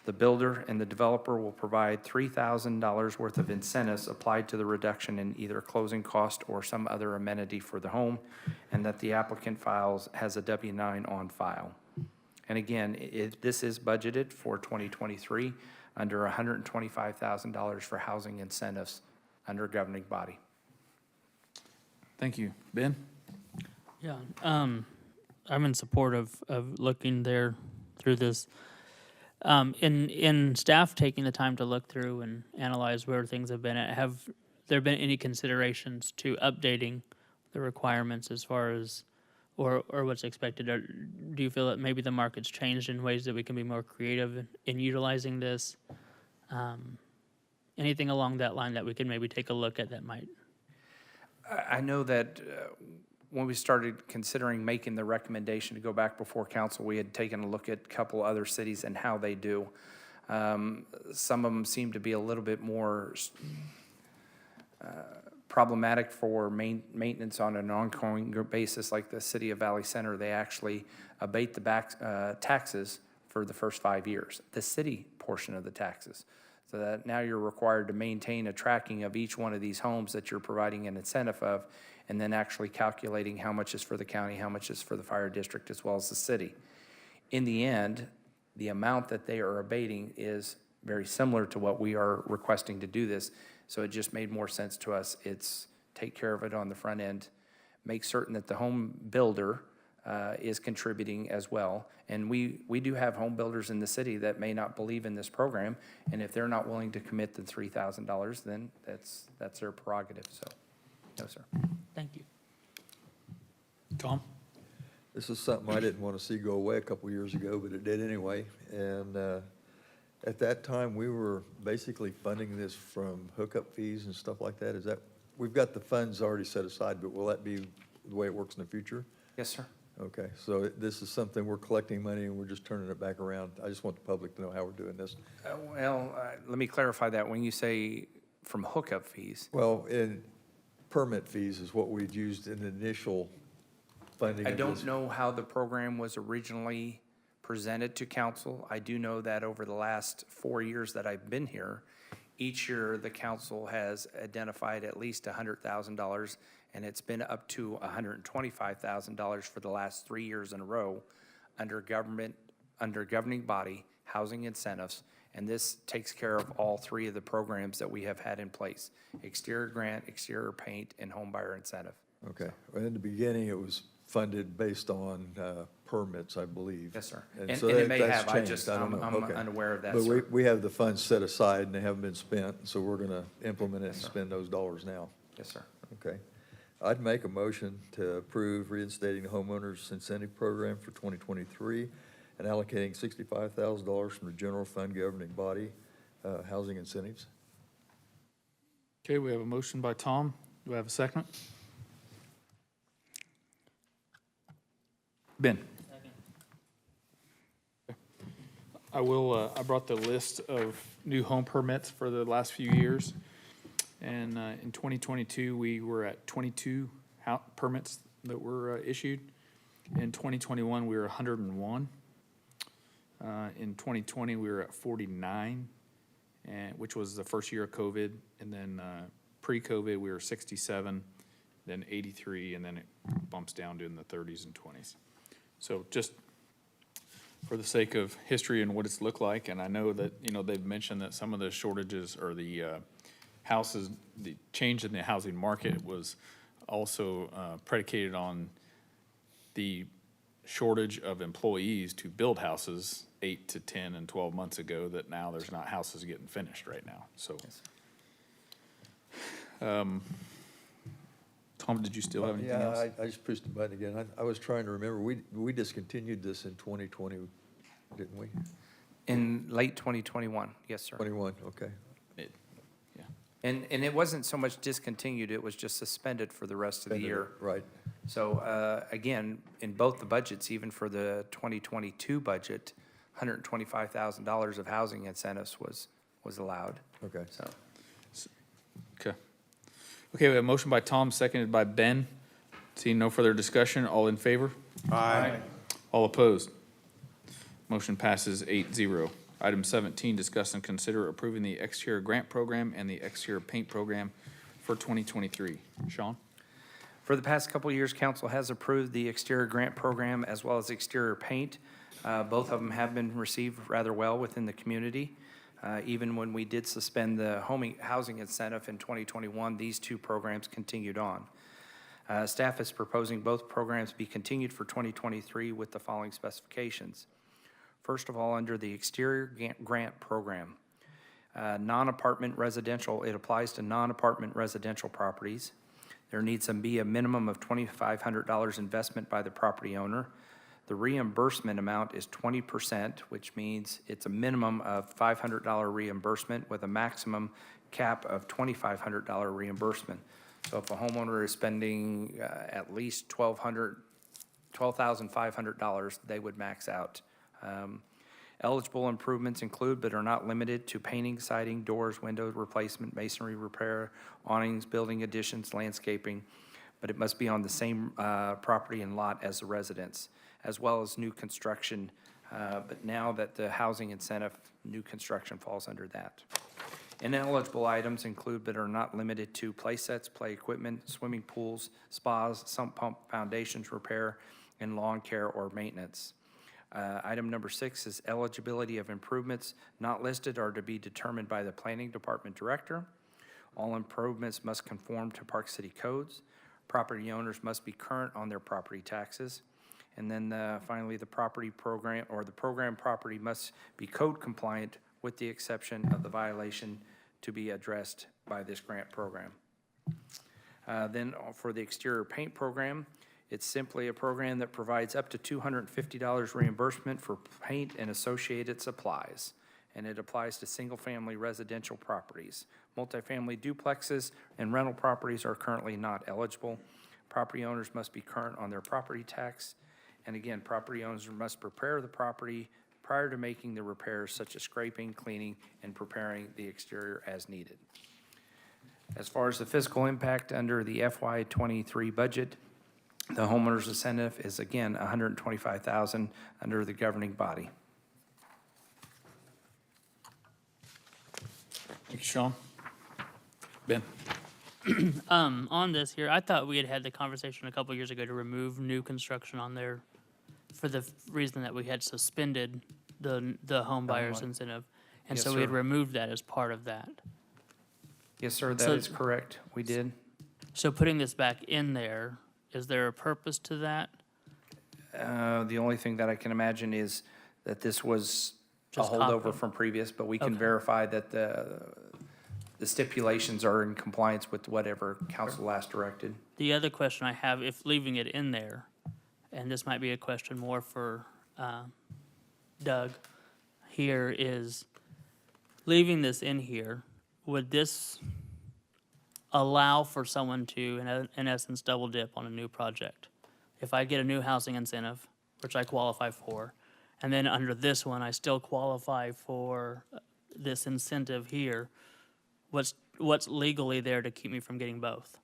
The builder and the developer will provide $3,000 worth of incentives applied to the reduction in either closing cost or some other amenity for the home, and that the applicant has a W-9 on file. And again, this is budgeted for 2023 under $125,000 for housing incentives under governing body. Thank you. Ben? Yeah, I'm in support of looking there through this. In staff taking the time to look through and analyze where things have been at, have there been any considerations to updating the requirements as far as, or what's expected? Or do you feel that maybe the market's changed in ways that we can be more creative in utilizing this? Anything along that line that we can maybe take a look at that might? I know that when we started considering making the recommendation to go back before council, we had taken a look at a couple other cities and how they do. Some of them seem to be a little bit more problematic for maintenance on an ongoing basis, like the city of Valley Center, they actually abate the taxes for the first 5 years, the city portion of the taxes. So that now you're required to maintain a tracking of each one of these homes that you're providing an incentive of, and then actually calculating how much is for the county, how much is for the fire district, as well as the city. In the end, the amount that they are abating is very similar to what we are requesting to do this. So it just made more sense to us. It's take care of it on the front end, make certain that the home builder is contributing as well. And we do have home builders in the city that may not believe in this program, and if they're not willing to commit the $3,000, then that's their prerogative, so, no, sir. Thank you. Tom? This is something I didn't want to see go away a couple years ago, but it did anyway. And at that time, we were basically funding this from hookup fees and stuff like that. Is that, we've got the funds already set aside, but will that be the way it works in the future? Yes, sir. Okay, so this is something we're collecting money and we're just turning it back around. I just want the public to know how we're doing this. Let me clarify that. When you say from hookup fees, Well, in permit fees is what we'd used in the initial funding. I of don't this. know how the program was originally presented to council. I do know that over the last 4 years that I've been here, each year the council has identified at least $100,000, and it's been up to $125,000 for the last 3 years in a row under governing body, housing incentives. And this takes care of all three of the programs that we have had in place: exterior grant, exterior paint, and home buyer incentive. Okay, well, in the beginning, it was funded based on permits, I believe. Yes, sir. And so And it that- may that's have, I changed. just, don't I'm know. Okay. unaware of that, But sir. we have the funds set aside and they haven't been spent, so we're gonna implement it and spend those dollars now. Yes, sir. Okay. I'd make a motion to approve reinstating the homeowners incentive program for 2023 and allocating $65,000 from the general fund governing body, housing incentives. Okay, we have a motion by Tom. Do I have a second? Ben? I I brought the list of new home permits for the last few years. And in 2022, we were at 22 permits that were issued. In 2021, we were 101. In 2020, we were at 49, which was the first year of COVID. And then pre-COVID, we were 67, then 83, and then it bumps down to in the 30s and 20s. So just for the sake of history and what it's looked like, and I know that, they've mentioned that some of the shortages or the houses, the change in the housing market was also predicated on the shortage of employees to build houses 8 to 10 and 12 months ago, that now there's not houses getting finished right now, so. Tom, did you still have anything else? Yeah, I just pushed the button again. I was trying to remember, we discontinued this in 2020, didn't we? In late 2021, yes, sir. 21, okay. Yeah. And it wasn't so much discontinued, it was just suspended for the rest of the year. Right. So, again, in both the budgets, even for the 2022 budget, $125,000 of housing incentives was allowed, Okay. so. Okay. Okay, we have a motion by Tom, seconded by Ben. Seeing no further discussion, all in favor? Aye. All opposed? Motion passes 8-0. Item 17, discuss and consider approving the exterior grant program and the exterior paint program for 2023. Sean? For the past couple of years, council has approved the exterior grant program as well as exterior paint. Both of them have been received rather well within the community. Even when we did suspend the housing incentive in 2021, these two programs continued on. Staff is proposing both programs be continued for 2023 with the following specifications. First of all, under the exterior grant program, non-apartment residential, it applies to non-apartment residential properties. There needs to be a minimum of $2,500 investment by the property owner. The reimbursement amount is 20%, which means it's a minimum of $500 reimbursement with a maximum cap of $2,500 reimbursement. So if a homeowner is spending at least $12,500, they would max out. Eligible improvements include but are not limited to painting, siding, doors, windows replacement, masonry repair, awnings, building additions, landscaping, but it must be on the same property and lot as the residence, as well as new construction. But now that the housing incentive, new construction falls under that. Ineligible items include but are not limited to play sets, play equipment, swimming pools, spas, sump pump foundations repair, and lawn care or maintenance. Item number 6 is eligibility of improvements not listed are to be determined by the Planning Department Director. All improvements must conform to Park City codes. Property owners must be current on their property taxes. And then finally, the property program or the program property must be code compliant with the exception of the violation to be addressed by this grant program. Then for the exterior paint program, it's simply a program that provides up to $250 reimbursement for paint and associated supplies. And it applies to single-family residential properties. Multifamily duplexes and rental properties are currently not eligible. Property owners must be current on their property tax. And again, property owners must prepare the property prior to making the repairs such as scraping, cleaning, and preparing the exterior as needed. As far as the fiscal impact under the FY23 budget, the homeowner's incentive is again $125,000 under the governing body. Thank you, Sean. Ben? On this here, I thought we had the conversation a couple years ago to remove new construction on there for the reason that we had suspended the home buyer's incentive. And Yes, so we had sir. removed that as part of that. Yes, sir, that So- is correct. We did. So putting this back in there, is there a purpose to that? The only thing that I can imagine is that this was a Just holdover copy. from previous, but we can Okay. verify that the stipulations are in compliance with whatever council last directed. The other question I have, if leaving it in there, and this might be a question more for Doug, here is, leaving this in here, would this allow for someone to, in essence, double dip on a new project? If I get a new housing incentive, which I qualify for, and then under this one, I still qualify for this incentive here, what's legally there to keep me from getting both?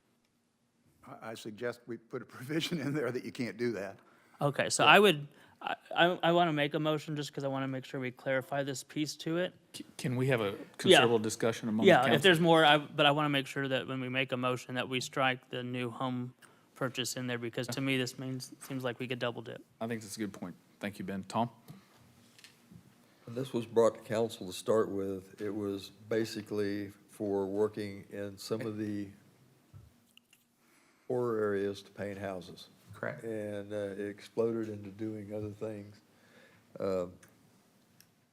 I suggest we put a provision in there that you can't do that. Okay, so I want to make a motion just because I want to make sure we clarify this piece to it. Can we have a considerable discussion among the Yeah, council? if there's more, but I want to make sure that when we make a motion that we strike the new home purchase in there because to me, this seems like we could double dip. I think that's a good point. Thank you, Ben. Tom? When this was brought to council to start with, it was basically for working in some of the poorer areas to paint houses. Correct. And it exploded into doing other things.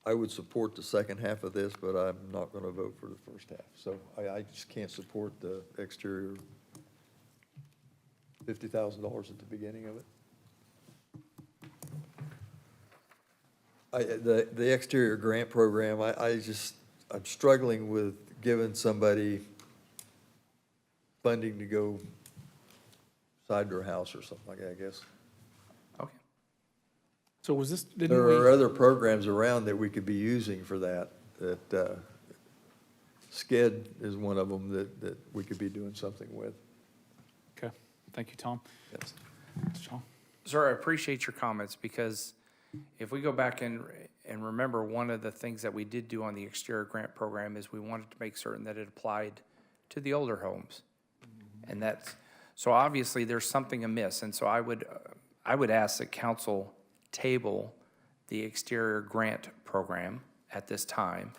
I would support the second half of this, but I'm not going to vote for the first half. So I just can't support the exterior $50,000 at the beginning of it. The exterior grant program, I'm struggling with giving somebody funding to go side their house or something like that, I guess. Okay. So was this, There didn't are we, other programs around that we could be using for that, SCED is one of them that we could be doing something with. okay, thank you, Tom. Yes. Sean? Sir, I appreciate your comments because if we go back and remember, one of the things that we did do on the exterior grant program is we wanted to make certain that it applied to the older homes. And so obviously there's something amiss. And so I would ask that council table the exterior grant program at this time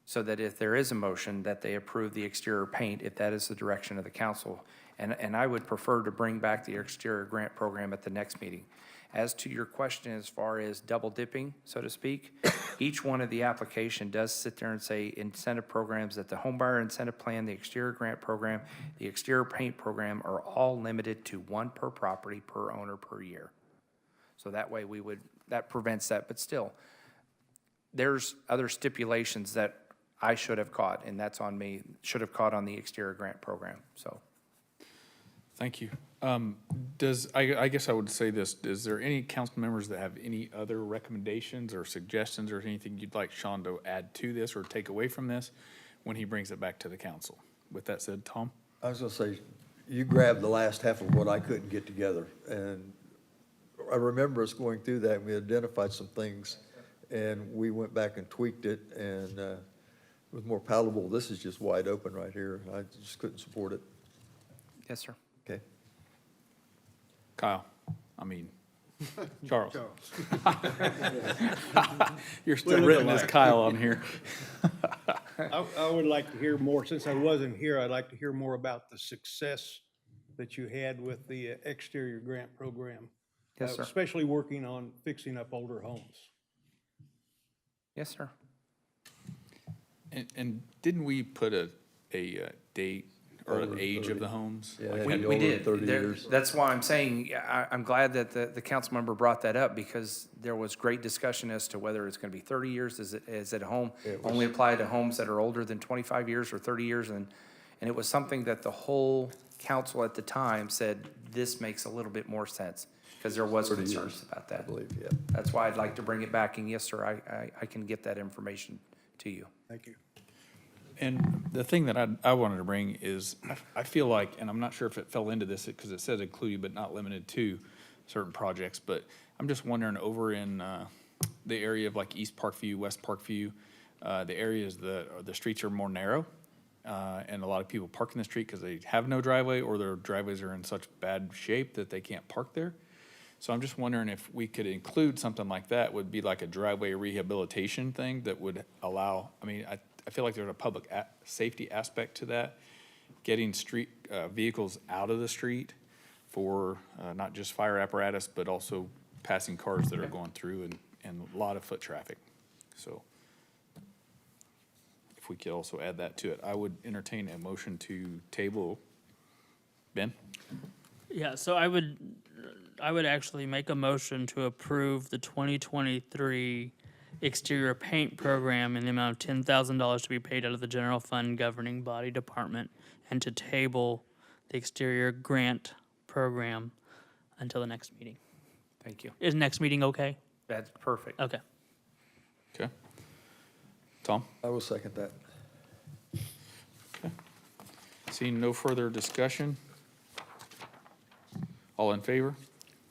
so that if there is a motion that they approve the exterior paint, if that is the direction of the council. And I would prefer to bring back the exterior grant program at the next meeting. As to your question as far as double dipping, so to speak, each one of the application does sit there and say incentive programs that the homebuyer incentive plan, the exterior grant program, the exterior paint program are all limited to one per property, per owner, per year. So that way that prevents that, but still, there's other stipulations that I should have caught, and that's on me, should have caught on the exterior grant program, so. Thank you. I guess I would say this, is there any council members that have any other recommendations or suggestions or anything you'd like Sean to add to this or take away from this when he brings it back to the council? With that said, Tom? I was gonna say, you grabbed the last half of what I couldn't get together, and I remember us going through that, and we identified some things, and we went back and tweaked it, and, it was more palatable. This is just wide open right here. I just couldn't support it. Yes, sir. Okay. Kyle, Charles. You're still written as Kyle on here. I would like to hear more, since I wasn't here, I'd like to hear more about the success that you had with the exterior grant program. Yes, sir. Especially working on fixing up older homes. Yes, sir. And didn't we put a date or an Over age 30. of the homes? Yeah, Like it when- had to be We older than did. 30 There- years. That's why I'm saying, I'm glad that the council member brought that up, because there was great discussion as to whether it's gonna be 30 years, is it a home, It was- only apply to homes that are older than 25 years or 30 years, and it was something that the whole council at the time said, this makes a little bit more sense, because there was 30 concerns years, about I that. believe, yeah. That's why I'd like to bring it back, and yes, sir, I can get that information to you. Thank you. And the thing that I wanted to bring is, I feel like, and I'm not sure if it fell into this, because it said included but not limited to certain projects, but I'm just wondering over in the area of like East Parkview, West Parkview, the areas the streets are more narrow, and a lot of people park in the street because they have no driveway or their driveways are in such bad shape that they can't park there. So I'm just wondering if we could include something like that, would be like a driveway rehabilitation thing that would allow, I feel like there's a public safety aspect to that, getting street vehicles out of the street for not just fire apparatus, but also passing cars that are going through and a lot of foot traffic. So if we could also add that to it, I would entertain a motion to table. Ben? Yeah, so I would actually make a motion to approve the 2023 exterior paint program in the amount of $10,000 to be paid out of the general fund governing body department, and to table the exterior grant program until the next meeting. Thank you. Is next meeting okay? That's perfect. Okay. Okay. Tom? I will second that. Seeing no further discussion? All in favor?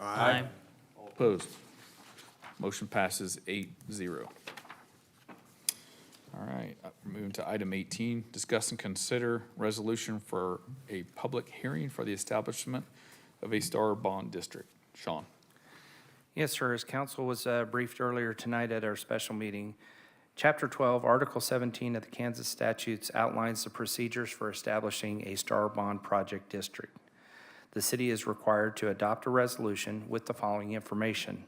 Aye. All opposed? Motion passes 8-0. All right, moving to item 18, discuss and consider resolution for a public hearing for the establishment of a Star Bond District. Sean? Yes, sir. As council was briefed earlier tonight at our special meeting, Chapter 12, Article 17 of the Kansas statutes outlines the procedures for establishing a Star Bond Project District. The city is required to adopt a resolution with the following information.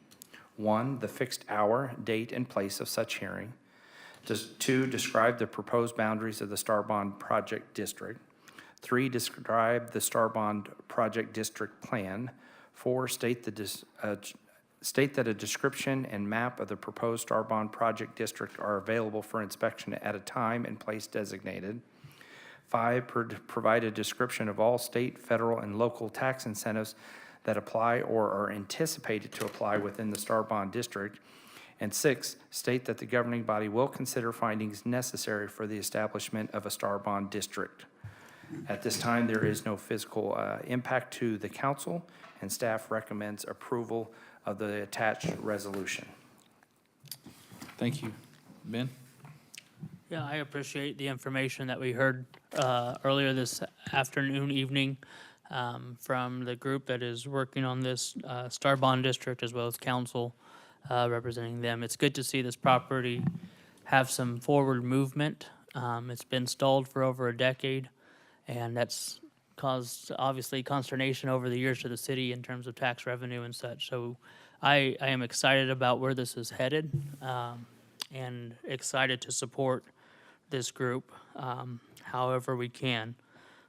1, the fixed hour, date, and place of such hearing. 2, describe the proposed boundaries of the Star Bond Project District. 3, describe the Star Bond Project District plan. 4, state that a description and map of the proposed Star Bond Project District are available for inspection at a time and place designated. 5, provide a description of all state, federal, and local tax incentives that apply or are anticipated to apply within the Star Bond District. And 6, state that the governing body will consider findings necessary for the establishment of a Star Bond District. At this time, there is no physical impact to the council, and staff recommends approval of the attached resolution. Thank you. Ben? Yeah, I appreciate the information that we heard earlier this afternoon, evening, from the group that is working on this Star Bond District, as well as council representing them. It's good to see this property have some forward movement. It's been stalled for over a decade, and that's caused, obviously, consternation over the years to the city in terms of tax revenue and such. So I am excited about where this is headed, and excited to support this group however we can.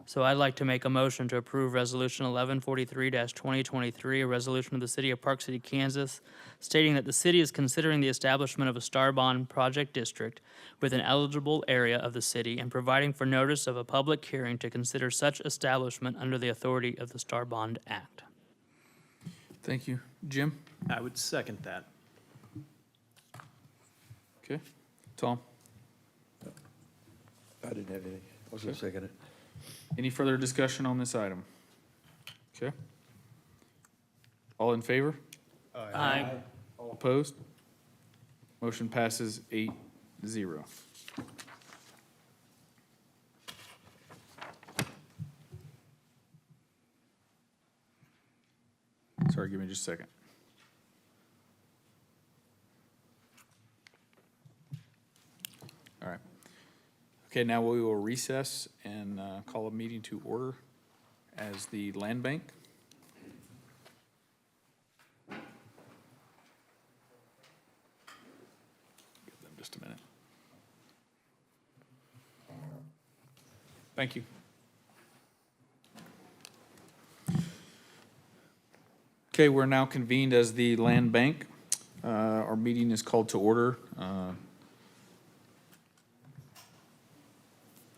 So I'd like to make a motion to approve Resolution 1143-2023, a resolution of the City of Park City, Kansas, stating that the city is considering the establishment of a Star Bond Project District with an eligible area of the city and providing for notice of a public hearing to consider such establishment under the authority of the Star Bond Act. Thank you. Jim? I would second that. Okay. Tom? I didn't have anything. I was gonna second it. Any further discussion on this item? Okay. All in favor? Aye. All opposed? Motion passes 8-0. Sorry, give me just a second. All right. Okay, now we will recess and call a meeting to order as the Land Bank. Give them just a minute. Thank you. Okay, we're now convened as the Land Bank. Our meeting is called to order.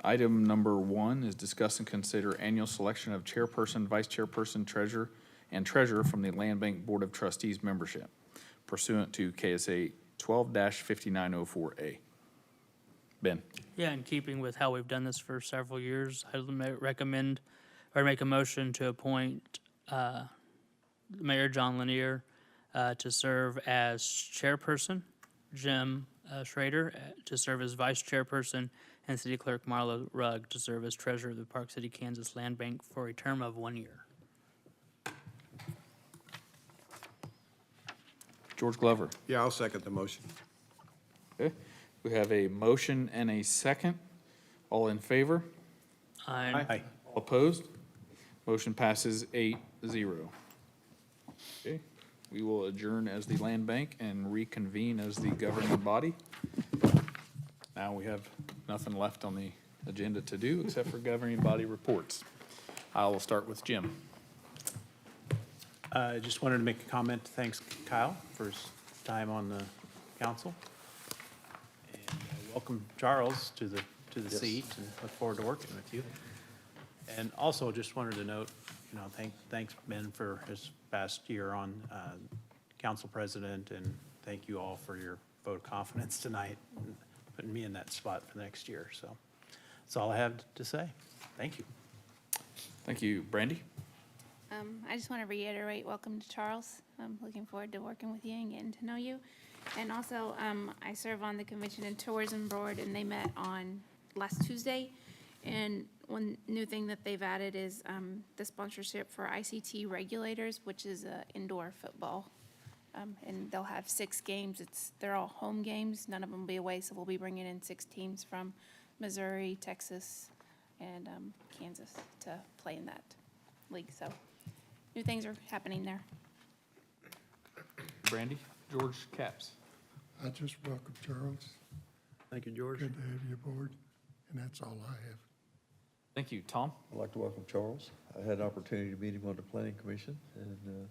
Item number 1 is discuss and consider annual selection of chairperson, vice chairperson, treasurer, and treasurer from the Land Bank Board of Trustees membership pursuant to KSA 12-5904A. Ben? Yeah, in keeping with how we've done this for several years, I recommend, or make a motion to appoint Mayor John Lanier to serve as chairperson, Jim Schrader to serve as vice chairperson, and City Clerk Marla Rugg to serve as treasurer of the Park City, Kansas Land Bank for a term of 1 year. George Glover? Yeah, I'll second the motion. Okay, we have a motion and a second. All in favor? Aye. All opposed? Motion passes 8-0. Okay, we will adjourn as the Land Bank and reconvene as the governing body. Now we have nothing left on the agenda to do except for governing body reports. I will start with Jim. I just wanted to make a comment. Thanks Kyle for his time on the council. And welcome Charles to the seat, and look forward to working with you. And also just wanted to note, thanks Ben for his past year on council president, and thank you all for your vote of confidence tonight, and putting me in that spot for next year. So that's all I have to say. Thank you. Thank you. Brandy? I just want to reiterate, welcome to Charles. I'm looking forward to working with you and getting to know you. And also, I serve on the Convention and Tourism Board, and they met on last Tuesday. And one new thing that they've added is the sponsorship for ICT Regulators, which is indoor football. And they'll have 6 games. They're all home games. None of them will be away, so we'll be bringing in 6 teams from Missouri, Texas, and Kansas to play in that league. So new things are happening there. Brandy? George Capps? I just welcome Charles. Thank you, George. Good to have you aboard, and that's all I have. Thank you. Tom? I'd like to welcome Charles. I had an opportunity to meet him on the planning commission, and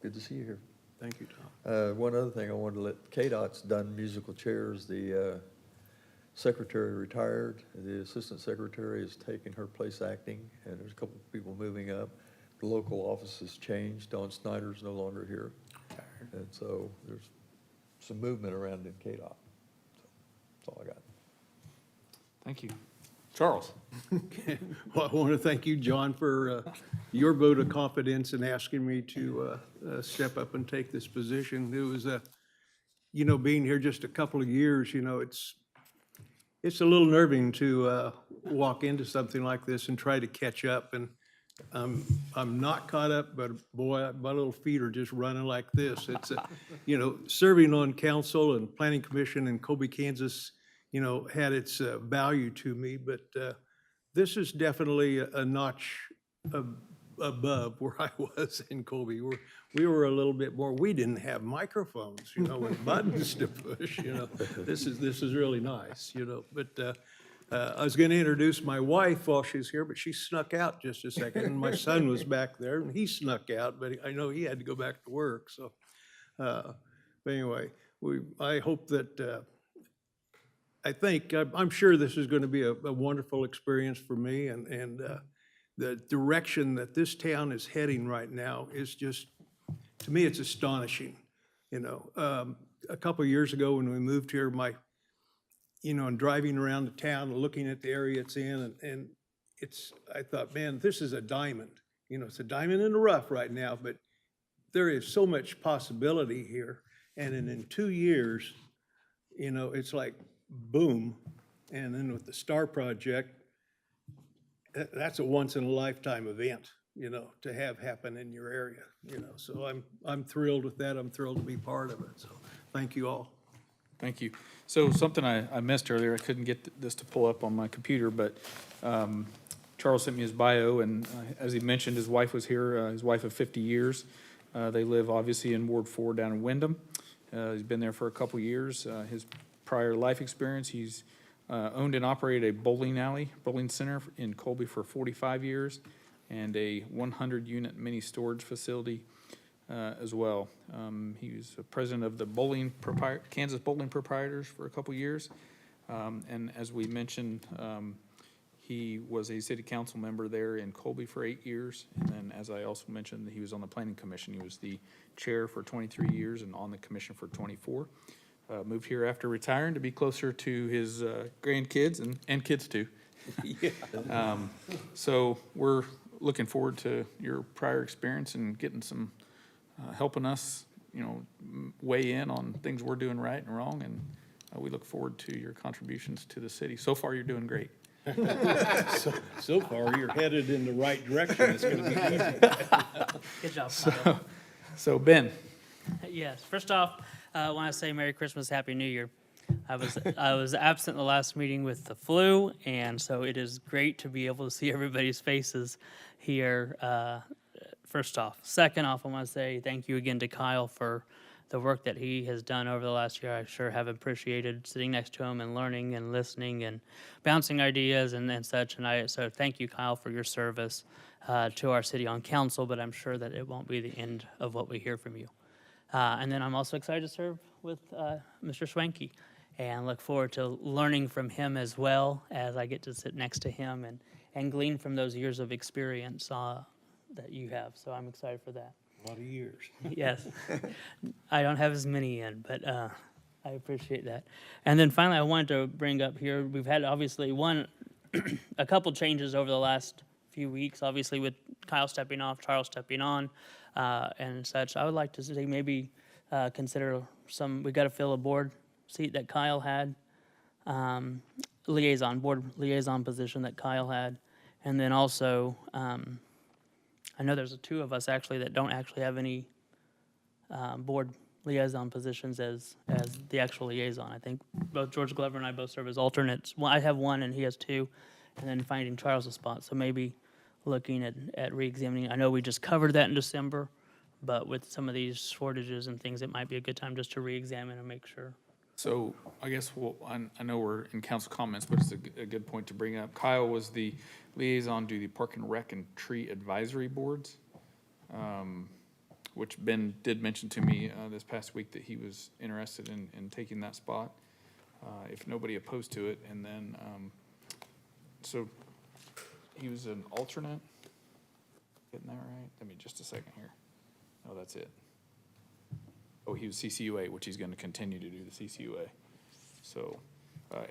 good to see you here. Thank you, Tom. One other thing I wanted to let, KDOT's done musical chairs. The secretary retired. The assistant secretary has taken her place acting, and there's a couple of people moving up. The local office has changed. Don Snyder's no longer here. And so there's some movement around in KDOT. So that's all I got. Thank you. Charles? Well, I want to thank you, John, for your vote of confidence in asking me to step up and take this position. It was, being here just a couple of years, it's a little nerving to walk into something like this and try to catch up. And I'm not caught up, but boy, my little feet are just running like this. It's, serving on council and planning commission in Colby, Kansas, had its value to me, but this is definitely a notch above where I was in Colby. We were a little bit more, we didn't have microphones, with buttons to push, This is really nice, but I was going to introduce my wife while she's here, but she snuck out just a second. And my son was back there, and he snuck out, but I know he had to go back to work, so. But anyway, I hope that, I'm sure this is going to be a wonderful experience for me, and the direction that this town is heading right now is just, to me, it's astonishing. You know, a couple of years ago when we moved here, and driving around the town and looking at the area it's in, and I thought, man, this is a diamond. You know, it's a diamond in the rough right now, but there is so much possibility here. And in 2 years, you know, it's like, boom. And then with the STAR project, that's a once-in-a-lifetime event, you know, to have happen in your area, you know. So I'm thrilled with that. I'm thrilled to be part of it. So thank you all. Thank you. So something I missed earlier, I couldn't get this to pull up on my computer, but Charles sent me his bio, and as he mentioned, his wife was here, his wife of 50 years. They live obviously in Ward 4 down in Wyndham. He's been there for a couple years. His prior life experience, he's owned and operated a bowling center in Colby for 45 years, and a 100-unit mini storage facility as well. He was president of the Kansas Bowling Proprietors for a couple years. And as we mentioned, he was a city council member there in Colby for 8 years. And then, as I also mentioned, he was on the planning commission. He was the chair for 23 years and on the commission for 24. Moved here after retiring to be closer to his grandkids and kids too. So we're looking forward to your prior experience and getting some, helping us, you know, weigh in on things we're doing right and wrong. And we look forward to your contributions to the city. So far, you're doing great. So far, you're headed in the right direction. It's going to be easy. Good job, Kyle. So Ben. Yes, first off, I want to say Merry Christmas, Happy New Year. I was absent the last meeting with the flu, and so it is great to be able to see everybody's faces here, first off. Second off, I want to say thank you again to Kyle for the work that he has done over the last year. I sure have appreciated sitting next to him and learning and listening and bouncing ideas and such. And so thank you, Kyle, for your service to our city on council, but I'm sure that it won't be the end of what we hear from you. And then I'm also excited to serve with Mr. Schwenke and look forward to learning from him as well as I get to sit next to him and glean from those years of experience that you have. So I'm excited for that. A lot of years. Yes. I don't have as many in, but I appreciate that. And then finally, I wanted to bring up here, we've had obviously a couple changes over the last few weeks, obviously with Kyle stepping off, Charles stepping on, and such. I would like to say maybe consider we got to fill a board seat that Kyle had, board liaison position that Kyle had, and then also, I know there's two of us actually that don't actually have any board liaison positions as the actual liaison. I think both George Glover and I both serve as alternates. Well, I have one and he has two, and then finding Charles a spot. So maybe looking at re-examining. I know we just covered that in December, but with some of these shortages and things, it might be a good time just to re-examine and make sure. So I guess, I know we're in council comments, but it's a good point to bring up. Kyle was the liaison to the Park and Rec and Tree Advisory Boards, which Ben did mention to me this past week that he was interested in taking that spot, if nobody opposed to it. And then, so he was an alternate. Getting that right? Give me just a second here. Oh, that's it. Oh, he was CCUA, which he's going to continue to do the CCUA. So,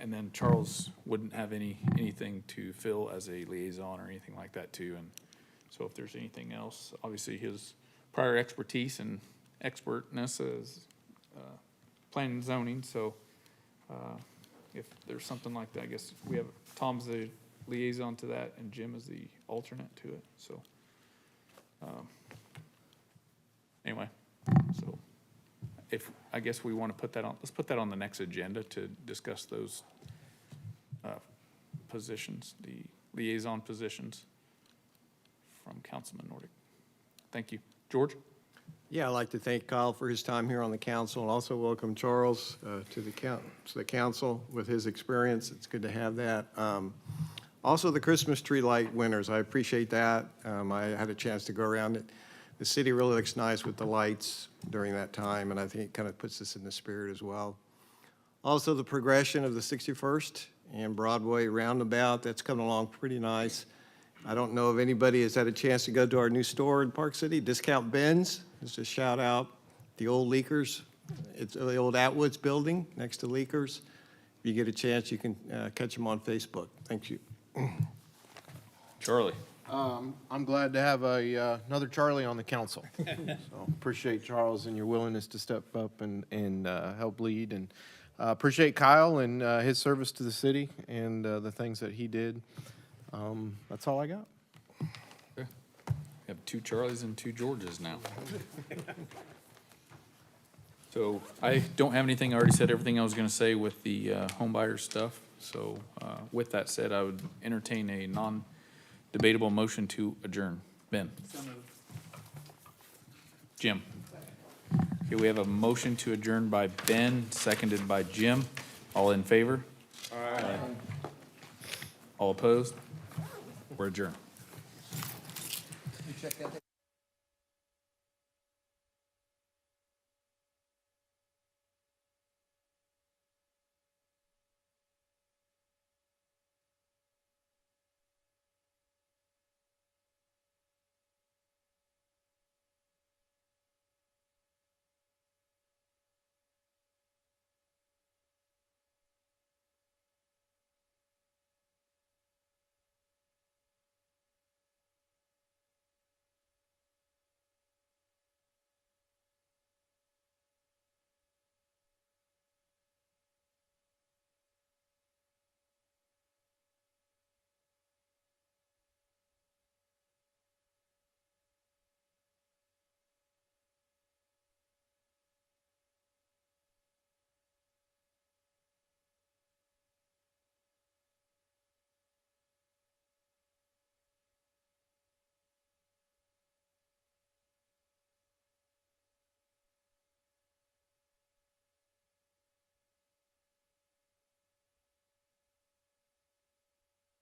and then Charles wouldn't have anything to fill as a liaison or anything like that too. And so if there's anything else, obviously his prior expertise and expertness is planning and zoning. So if there's something like that, I guess we have Tom's the liaison to that and Jim is the alternate to it. So anyway, so. I guess we want to put that on, let's put that on the next agenda to discuss those positions, the liaison positions from Councilman Nordick. Thank you. George? Yeah, I'd like to thank Kyle for his time here on the council, and also welcome Charles to the council with his experience. It's good to have that. Also, the Christmas tree light winners, I appreciate that. I had a chance to go around it. The city really looks nice with the lights during that time, and I think it kind of puts us in the spirit as well. Also, the progression of the 61st and Broadway roundabout, that's coming along pretty nice. I don't know if anybody has had a chance to go to our new store in Park City, Discount Ben's. Just a shout out, the old Leakers. It's the old Atwoods building next to Leakers. If you get a chance, you can catch them on Facebook. Thank you. Charlie? I'm glad to have another Charlie on the council. So appreciate Charles and your willingness to step up and help lead. And appreciate Kyle and his service to the city and the things that he did. That's all I got. We have 2 Charlies and 2 Georges now. So I don't have anything. I already said everything I was going to say with the home buyer stuff. So with that said, I would entertain a non-debatable motion to adjourn. Ben? Jim? Okay, we have a motion to adjourn by Ben, seconded by Jim. All in favor? Aye. All opposed? We're adjourned.